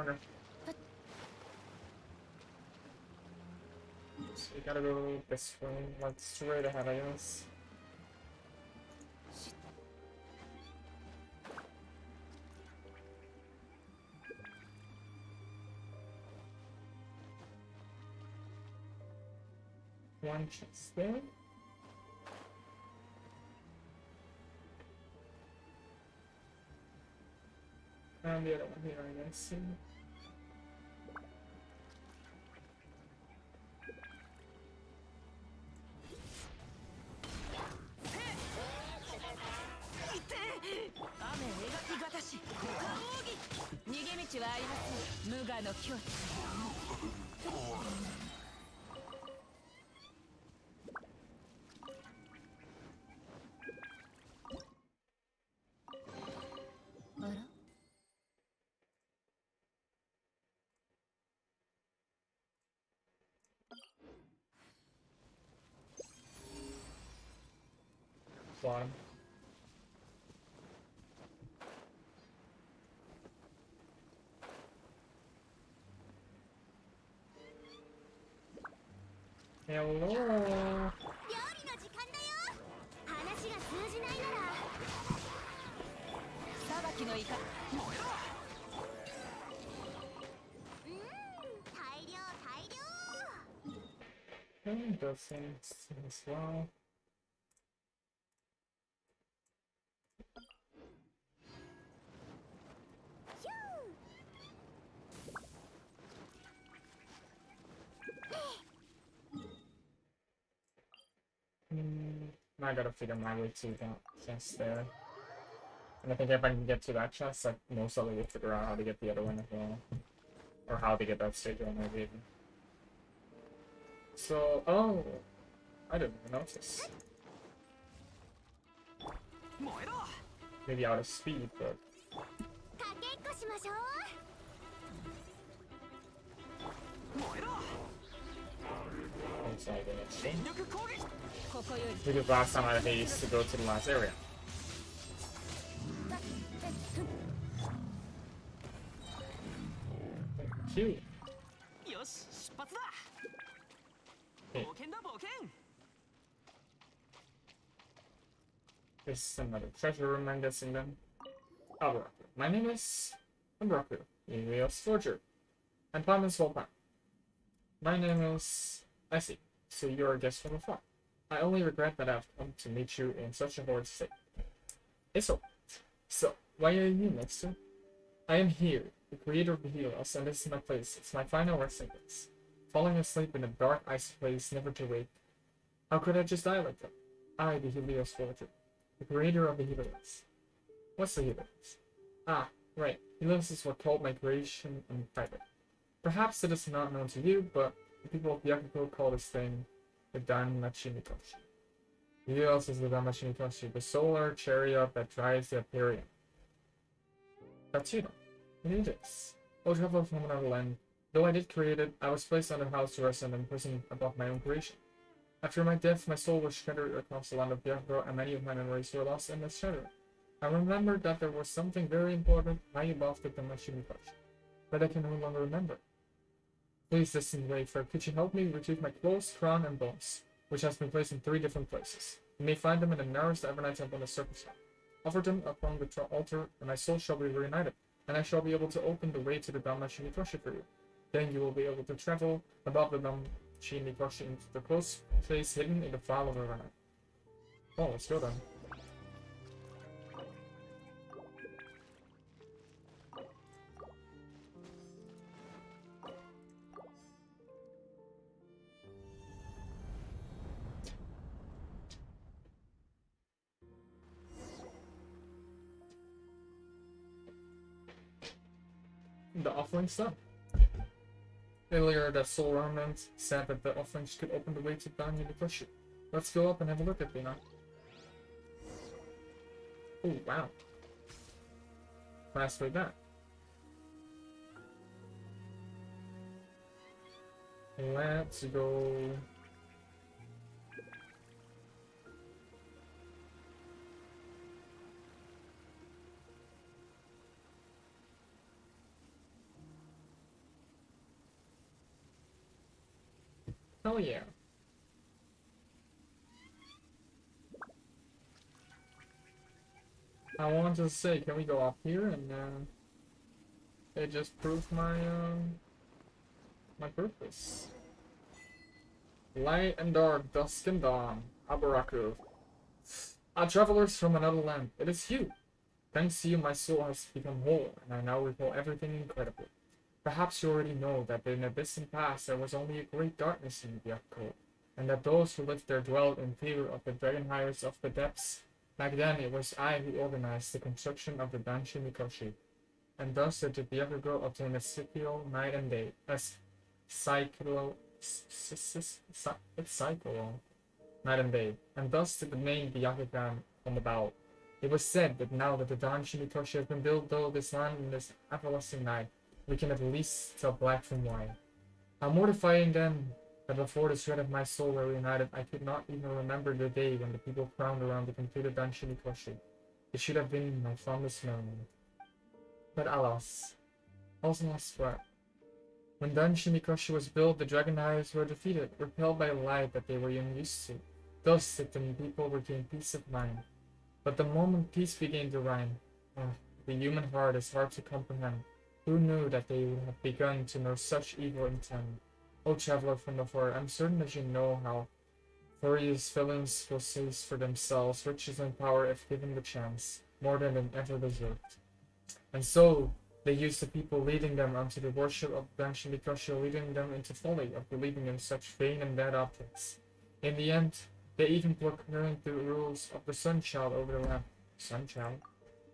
Okay. So we gotta go this way, like straight ahead, I guess. One chest there. And the other one here, I guess. Bottom. Hello. 料理の時間だよ。話が通じないなら。さばきのイカ。大量大量。Does things as well. I gotta figure my way to that chest there. And I think if I can get to that chest, I most likely will figure out how to get the other one as well. Or how to get that stage one, maybe even. So, oh, I didn't even notice. Maybe out of speed, but... It's not even interesting. Because last time I had haste to go to the last area. Cute. Okay. This is another treasure room, I'm guessing then. Albaraku. My name is Albaraku, Ilios Forger. And time is well time. My name is... I see. So you're a guest from afar. I only regret that I've come to meet you in such a horrid state. It's all. So, why are you next to? I am here, the creator of the Helios, and this is my place. It's my final resting place. Falling asleep in a dark, icy place, never to wake. How could I just die like that? I, the Helios Forger, the creator of the Helios. What's the Helios? Ah, right. Helios is what called my creation in private. Perhaps it is not known to you, but the people of Yakuko call this thing the Danmachi Mikoshi. Helios is the Danmachi Mikoshi, the solar chariot that drives the Hyperion. That's you know. You need this. O traveler from another land. Though I did create it, I was placed under house arrest and imprisoned above my own creation. After my death, my soul was scattered across the land of Yakuko, and many of my memories were lost in this shadow. I remembered that there was something very important high above the Danmachi Mikoshi, but I can no longer remember. Please, distant wafer, could you help me retrieve my clothes, crown, and bones, which has been placed in 3 different places? You may find them in the nearest Evernight temple in the circus hall. Offer them upon the altar, and my soul shall be reunited, and I shall be able to open the way to the Danmachi Mikoshi for you. Then you will be able to travel above the Danmachi Mikoshi into the close place hidden in the file of Evernight. Oh, let's go then. The offering's done. Earlier, the soul remnant said that the offerings could open the way to Danmachi Mikoshi. Let's go up and have a look at Lina. Oh, wow. Fast way back. Let's go. Oh yeah. I wanted to say, can we go up here and it just proved my my purpose. Light and dark, dusk and dawn. Abaraku. Ah, travelers from another land. It is you. Thanks to you, my soul has become whole, and I now recall everything incredibly. Perhaps you already know that in the distant past there was only a great darkness in Yakuko, and that those who lived there dwelled in fear of the dragon hires of the depths. Back then, it was I who organized the construction of the Danmachi Mikoshi, and thus did the Yakuko obtain a cycle night and day, as cycle, it's cycle, night and day, and thus did the name Byakugan on the bow. It was said that now that the Danmachi Mikoshi has been built though this land in this everlasting night, we can at least tell black from white. How mortifying then that before the shred of my soul were reunited, I could not even remember the day when the people crowded around the completed Danmachi Mikoshi. It should have been my fondest memory. But alas, also lost what? When Danmachi Mikoshi was built, the dragon hires were defeated, repelled by a light that they were unused to. Thus did the people regain peace of mind. But the moment peace began to reign, the human heart is hard to comprehend. Who knew that they would have begun to know such evil intent? O traveler from afar, I'm certain that you know how furious villains will seize for themselves riches and power if given the chance, more than they ever deserved. And so, they used the people, leading them unto the worship of Danmachi Mikoshi, leading them into folly of believing in such vain and bad objects. In the end, they even procuring the rules of the Sun Child over the land. Sun Child?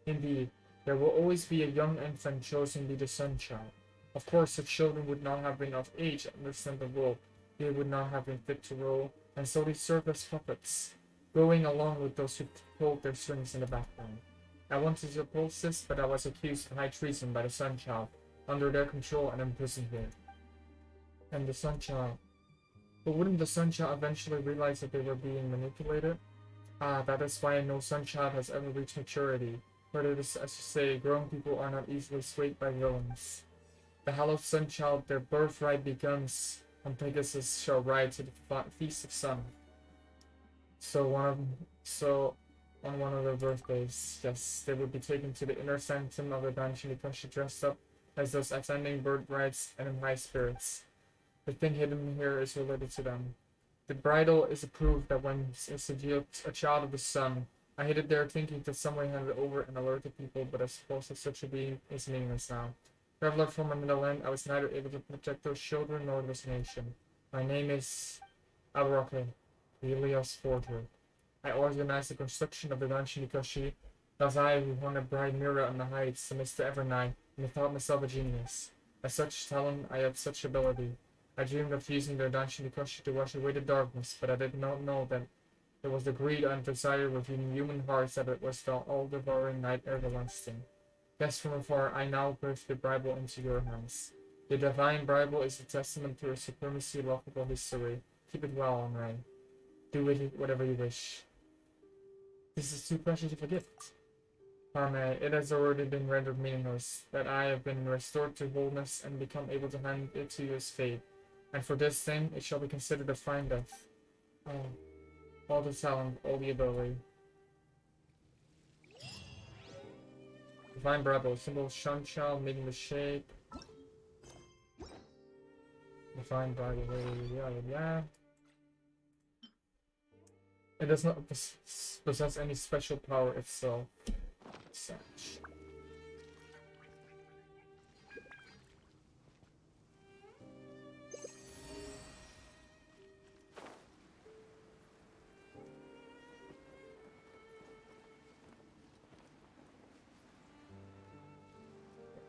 Indeed, there will always be a young infant chosen to be the Sun Child. Of course, the children would not have been of age to understand the world. They would not have been fit to rule, and so they served as puppets, going along with those who pulled their strings in the background. I wanted to oppose this, but I was accused of high treason by the Sun Child, under their control and imprisoned here. And the Sun Child. But wouldn't the Sun Child eventually realize that they were being manipulated? Ah, that is why no Sun Child has ever reached maturity. But it is, as you say, grown people are not easily swayed by villains. The hallowed Sun Child, their birthright begins and Pegasus shall ride to the feast of sun. So on one of their birthdays, yes, they would be taken to the inner sanctum of the dungeon because she dressed up as those attending birthrights and in high spirits. The thing hidden here is related to them. The bridle is a proof that when it's a child of the sun. I hid it there thinking that someone handed it over and alerted people, but I suppose that such a being is meaningless now. Traveler from another land, I was neither able to protect those children nor this nation. My name is Alroque, the Ilios Forger. I organized the construction of the dungeon because she, as I, who hung a bright mirror on the heights amidst the Evernight, and I thought myself a genius. By such talent, I had such ability. I dreamed of using the dungeon because to wash away the darkness, but I did not know that it was the greed and desire within human hearts that it was the all-devouring night everlasting. Guessed from afar, I now put the Bible into your hands. The divine Bible is a testament to a supremacy of laughable history. Keep it well, Henri. Do with it whatever you wish. This is too precious of a gift. Harme, it has already been rendered meaningless, that I have been restored to wholeness and become able to hand it to you as fate. And for this thing, it shall be considered a fine death. Oh, all the talent, all the ability. Divine Bible, symbol Shanshal, making the shape. Divine Bible, yeah. It does not possess any special power itself. Such.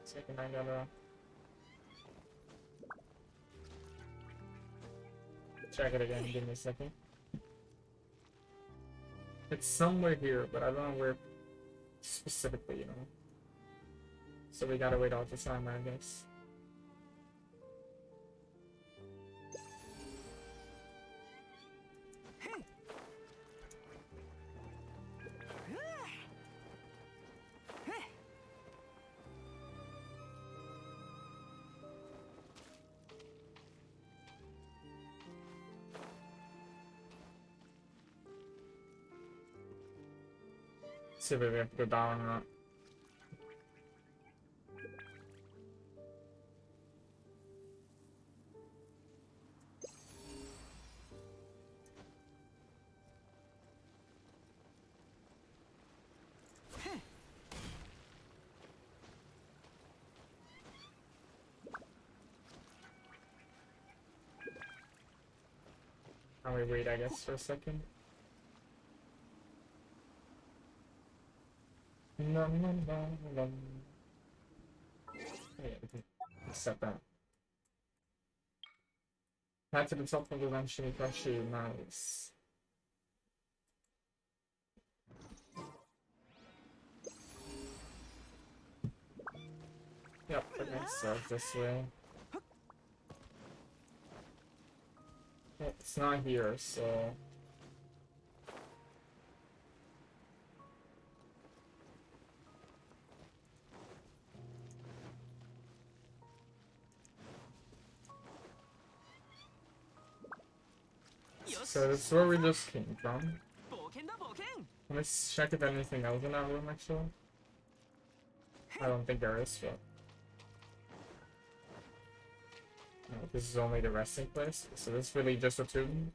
Second, I gotta check it again. Give me a second. It's somewhere here, but I don't know where specifically, you know. So we gotta wait out the time, I guess. See if we have to go down or not. Can we wait, I guess, for a second? No, no, no, no. Yeah, we can accept that. Head to the top of the Genshin Impact, nice. Yep, okay, so this way. It's not here, so... So this is where we just came from. Let's check if anything else in that room, actually. I don't think there is, but... No, this is only the resting place, so this is really just a tomb.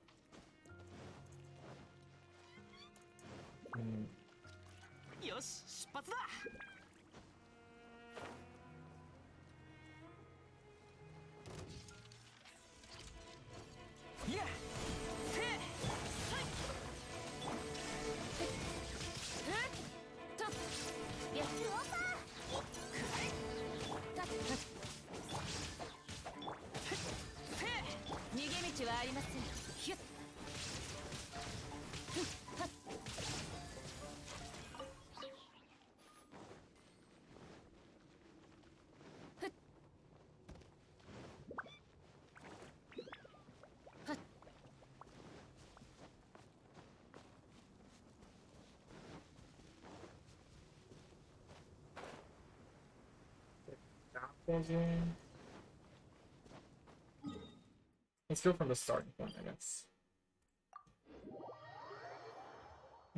Let's go from the starting point, I guess.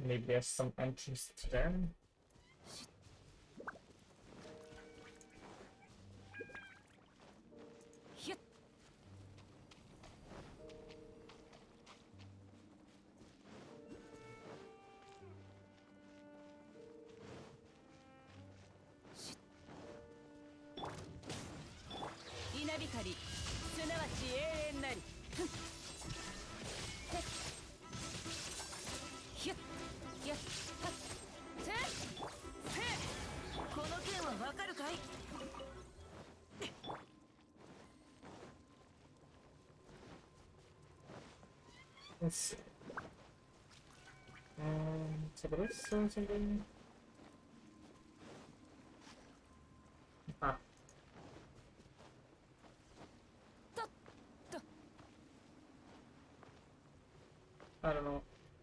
Maybe there's some entrance to there. Let's see. So this or something? Ah. I don't know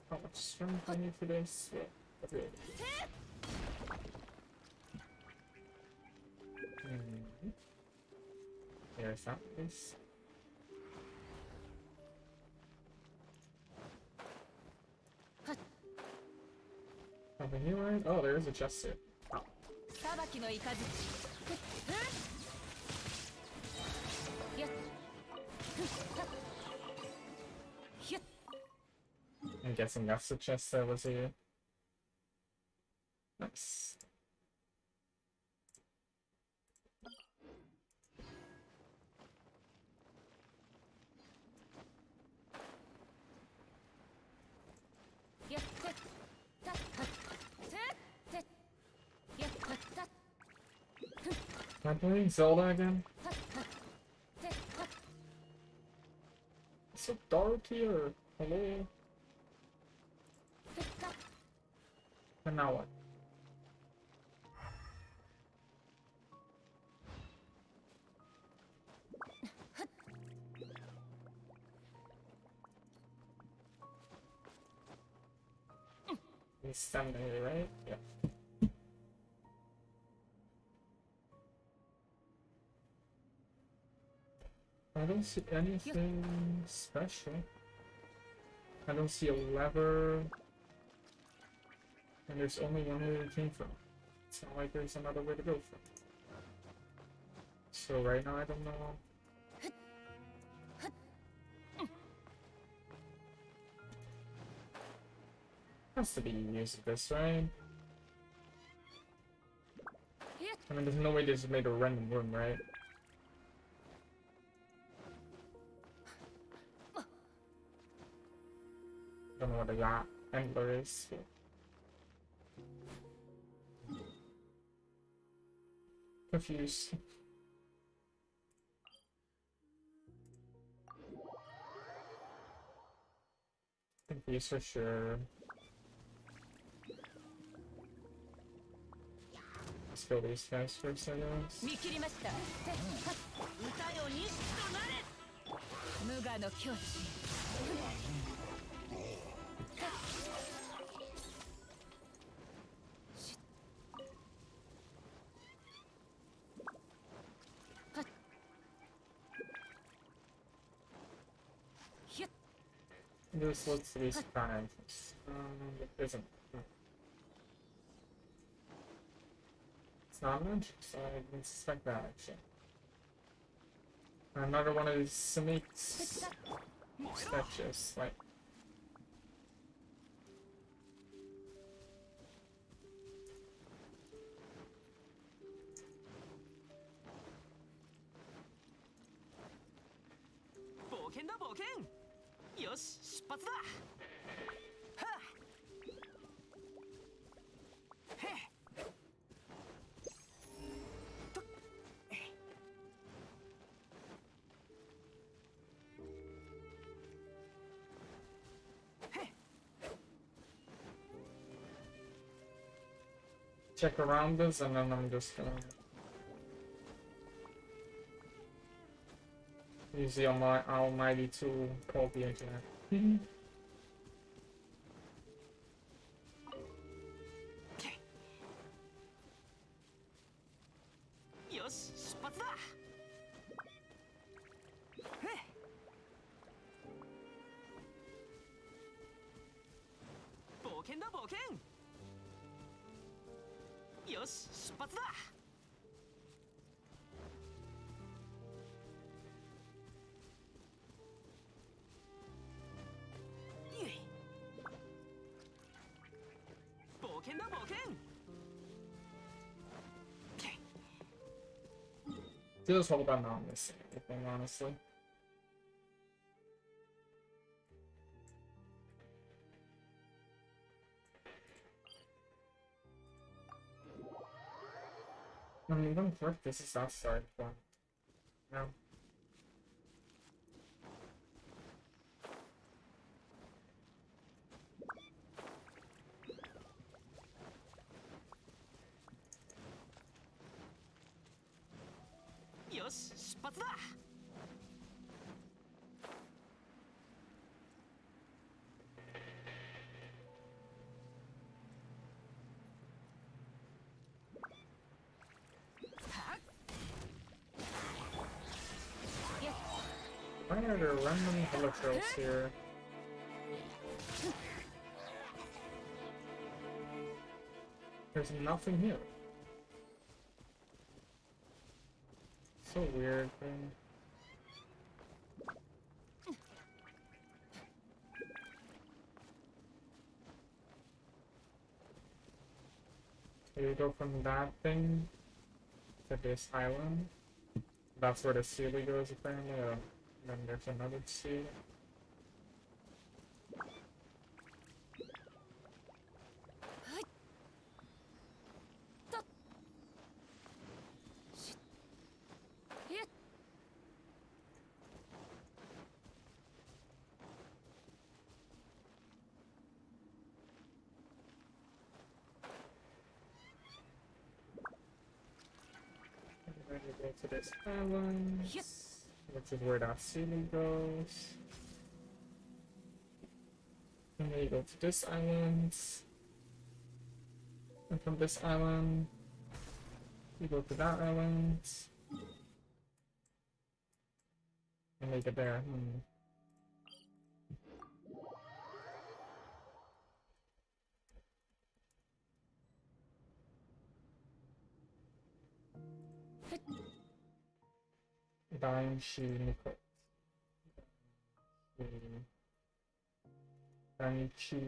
how much strength I need for this. Yeah, okay. There's that place. Nothing here, right? Oh, there is a chest here. Oh. I'm guessing that's the chest that was here. Nice. Am I playing Zelda again? It's so dark here. Hello? And now what? He's standing here, right? Yeah. I don't see anything special. I don't see a lever. And there's only one way it came from. It's not like there's another way to go from. So right now I don't know. Has to be used this, right? I mean, there's no way they just made a random room, right? Don't know what the angler is. Confused. Confused for sure. Let's kill these guys first, I guess. This looks to be fine. It isn't. It's not an entrance, I didn't suspect that actually. Another one of these snakes sketches, like. Check around this and then I'm just gonna use the almighty tool called the internet. 険だ冒険。よし出発だ。イエイ。冒険だ冒険。Feels hope I'm not missing anything, honestly. I mean, even if this is outside, but no.よし出発だ。Why are there random color trails here? There's nothing here. So weird, thing. So you go from that thing to this island. That's where the ceiling goes, apparently. Then there's another ceiling. Then you go to this island, which is where that ceiling goes. And then you go to this island. And from this island, you go to that island. And make it there. Dying Shi Nicole. Daichi.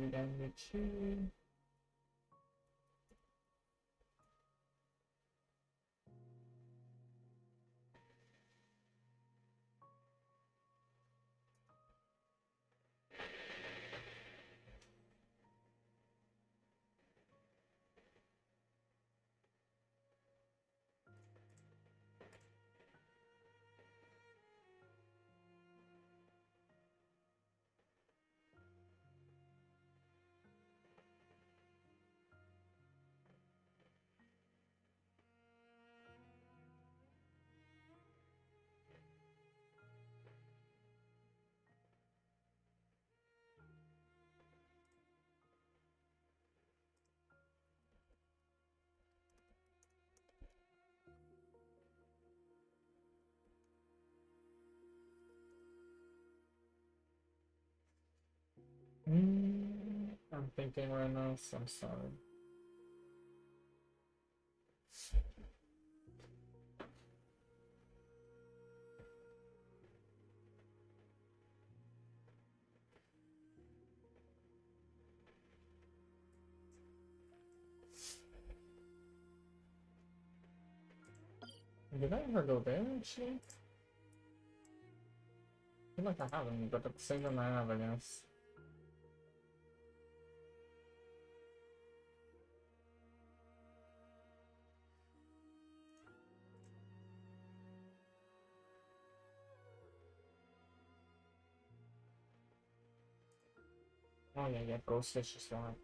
I'm thinking right now, so I'm sorry. Did I ever go there, actually? I feel like I haven't, but at the same time I have, I guess. Oh yeah, Ghost Fish as well.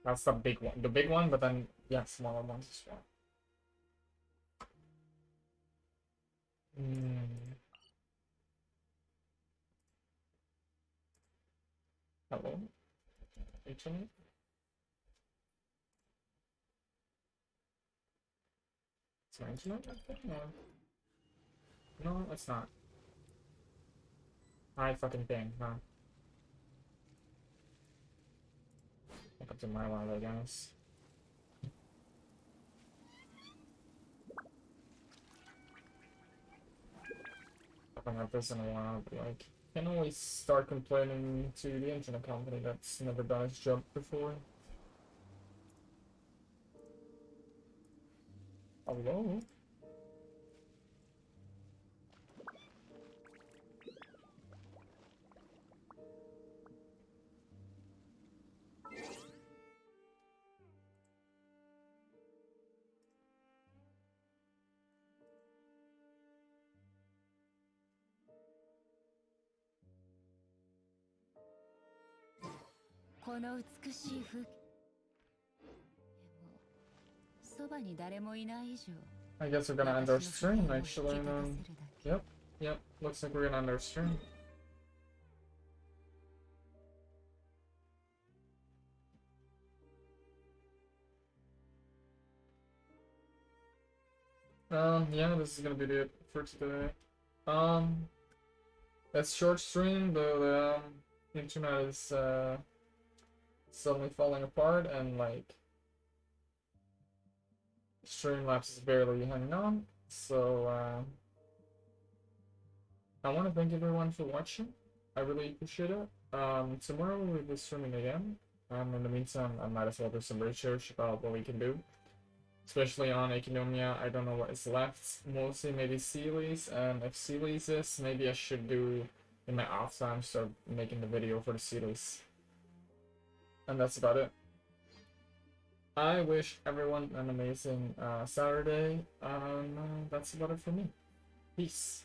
That's the big one. The big one, but then, yeah, smaller ones as well. Hello? Internet? It's my internet, I think? No, it's not. I fucking ping, no. Welcome to my life, I guess. I haven't had this in a while, but like, can always start complaining to the internet company that's never done its job before. Hello?この美しい風景。でもそばに誰もいない以上。 I guess we're gonna end our stream actually. Yep, yep. Looks like we're gonna end our stream. Yeah, this is gonna be it for today. That's short stream. The internet is suddenly falling apart, and like Streamlabs is barely hanging on. So I want to thank everyone for watching. I really appreciate it. Tomorrow we'll be streaming again. In the meantime, I might as well do some research about what we can do. Especially on Economia, I don't know what is left. Mostly maybe Sealies, and if Sealies is, maybe I should do in my off time start making the video for the Sealies. And that's about it. I wish everyone an amazing Saturday. That's about it for me. Peace.